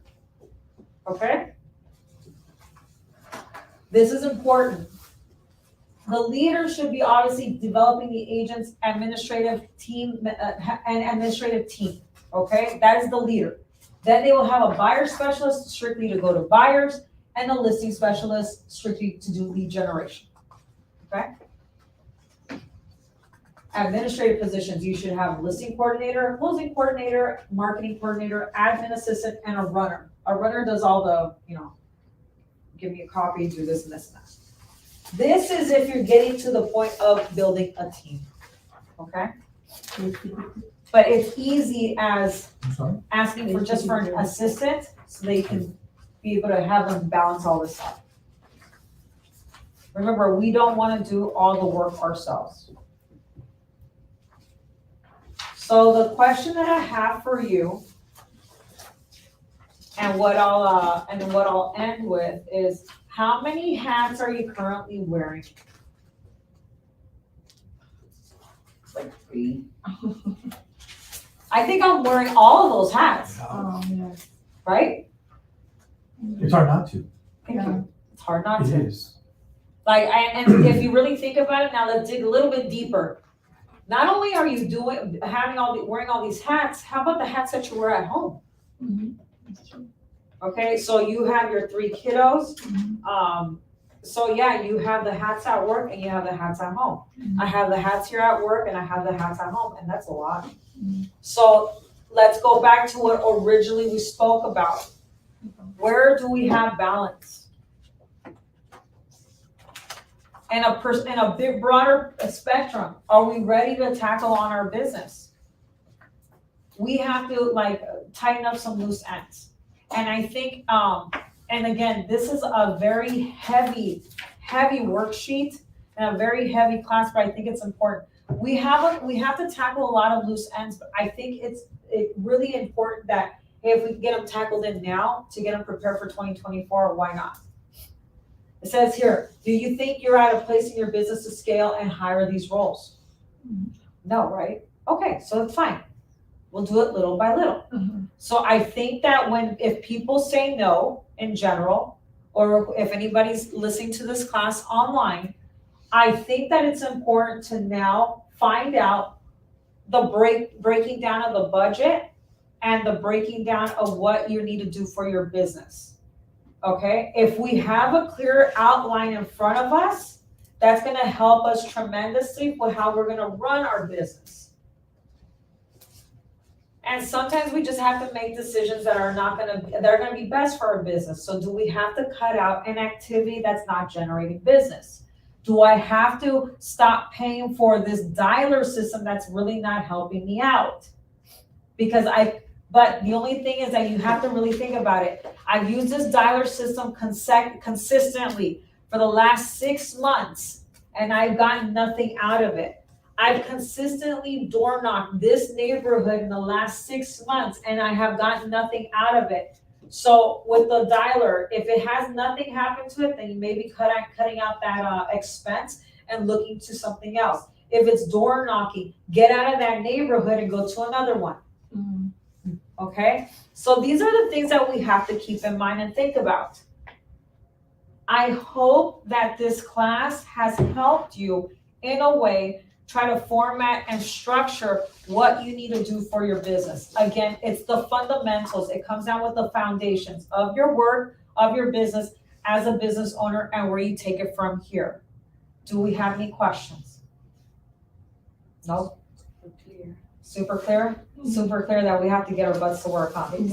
Okay? This is important. The leader should be obviously developing the agent's administrative team. Okay? That is the leader. Then they will have a buyer specialist strictly to go to buyers, and a listing specialist strictly to do lead generation. Okay? Administrative positions, you should have a listing coordinator, closing coordinator, marketing coordinator, admin assistant, and a runner. A runner does all the, give me a copy, do this and this and that. This is if you're getting to the point of building a team. Okay? But it's easy as asking for an assistant so they can be able to have them balance all this out. Remember, we don't want to do all the work ourselves. So the question that I have for you, and what I'll end with is, how many hats are you currently wearing? Like 3. I think I'm wearing all of those hats, Yes. right? It's hard not to. Thank you. It's hard not It to. is. And if you really think about it, now let's dig a little bit deeper. Not only are you wearing all these hats, how about the hats that you wear at home? Mm-hmm. That's true. Okay, so you have your 3 kiddos. Mm-hmm. So yeah, you have the hats at work and you have the hats at home. Mm-hmm. I have the hats here at work and I have the hats at home, and that's a lot. Mm-hmm. So let's go back to what originally we spoke about. Where do we have balance? And a big broader spectrum, are we ready to tackle on our business? We have to tighten up some loose ends. And I think, and again, this is a very heavy worksheet and a very heavy class, but I think it's important. We have to tackle a lot of loose ends, but I think it's really important that if we can get them tackled in now to get them prepared for 2024, why not? It says here, do you think you're at a place in your business to scale and hire these roles? Mm-hmm. No, right? Okay, so that's fine. We'll do it little by little. Mm-hmm. So I think that if people say no in general, or if anybody's listening to this class online, I think that it's important to now find out the breaking down of the budget and the breaking down of what you need to do for your business. Okay, if we have a clear outline in front of us, that's gonna help us tremendously with how we're gonna run our business. And sometimes we just have to make decisions that are gonna be best for our business. So do we have to cut out an activity that's not generating business? Do I have to stop paying for this dialer system that's really not helping me out? But the only thing is that you have to really think about it. I've used this dialer system consistently for the last 6 months, and I've gotten nothing out of it. I've consistently door knocked this neighborhood in the last 6 months, and I have gotten nothing out of it. So with the dialer, if it has nothing happened to it, then you may be cutting out that expense and looking to something else. If it's door knocking, get out of that neighborhood and go to another one. Okay, so these are the things that we have to keep in mind and think about. I hope that this class has helped you in a way try to format and structure what you need to do for your business. Again, it's the fundamentals. It comes down with the foundations of your work, of your business as a business owner, and where you take it from here. Do we have any questions? No? Super clear? Super clear that we have to get our butts to work on. We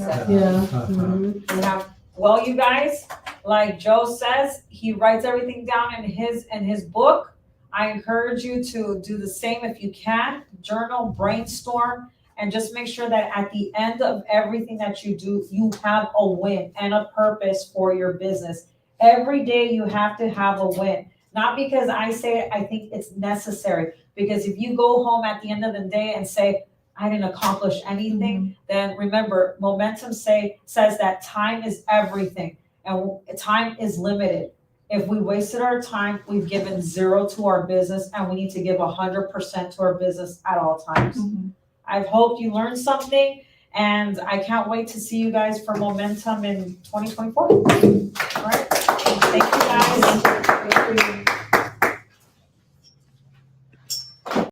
have, well, you guys, like Joe says, he writes everything down in his book. I encourage you to do the same if you can. Journal, brainstorm, and just make sure that at the end of everything that you do, you have a win and a purpose for your business. Every day you have to have a win. Not because I say it, I think it's necessary. Because if you go home at the end of the day and say, I didn't accomplish anything, then remember, momentum says that time is everything and time is limited. If we wasted our time, we've given 0 to our business, and we need to give 100% to our business at all times. I hope you learned something, and I can't wait to see you guys for momentum in 2024. All right, thank you guys. Thank you.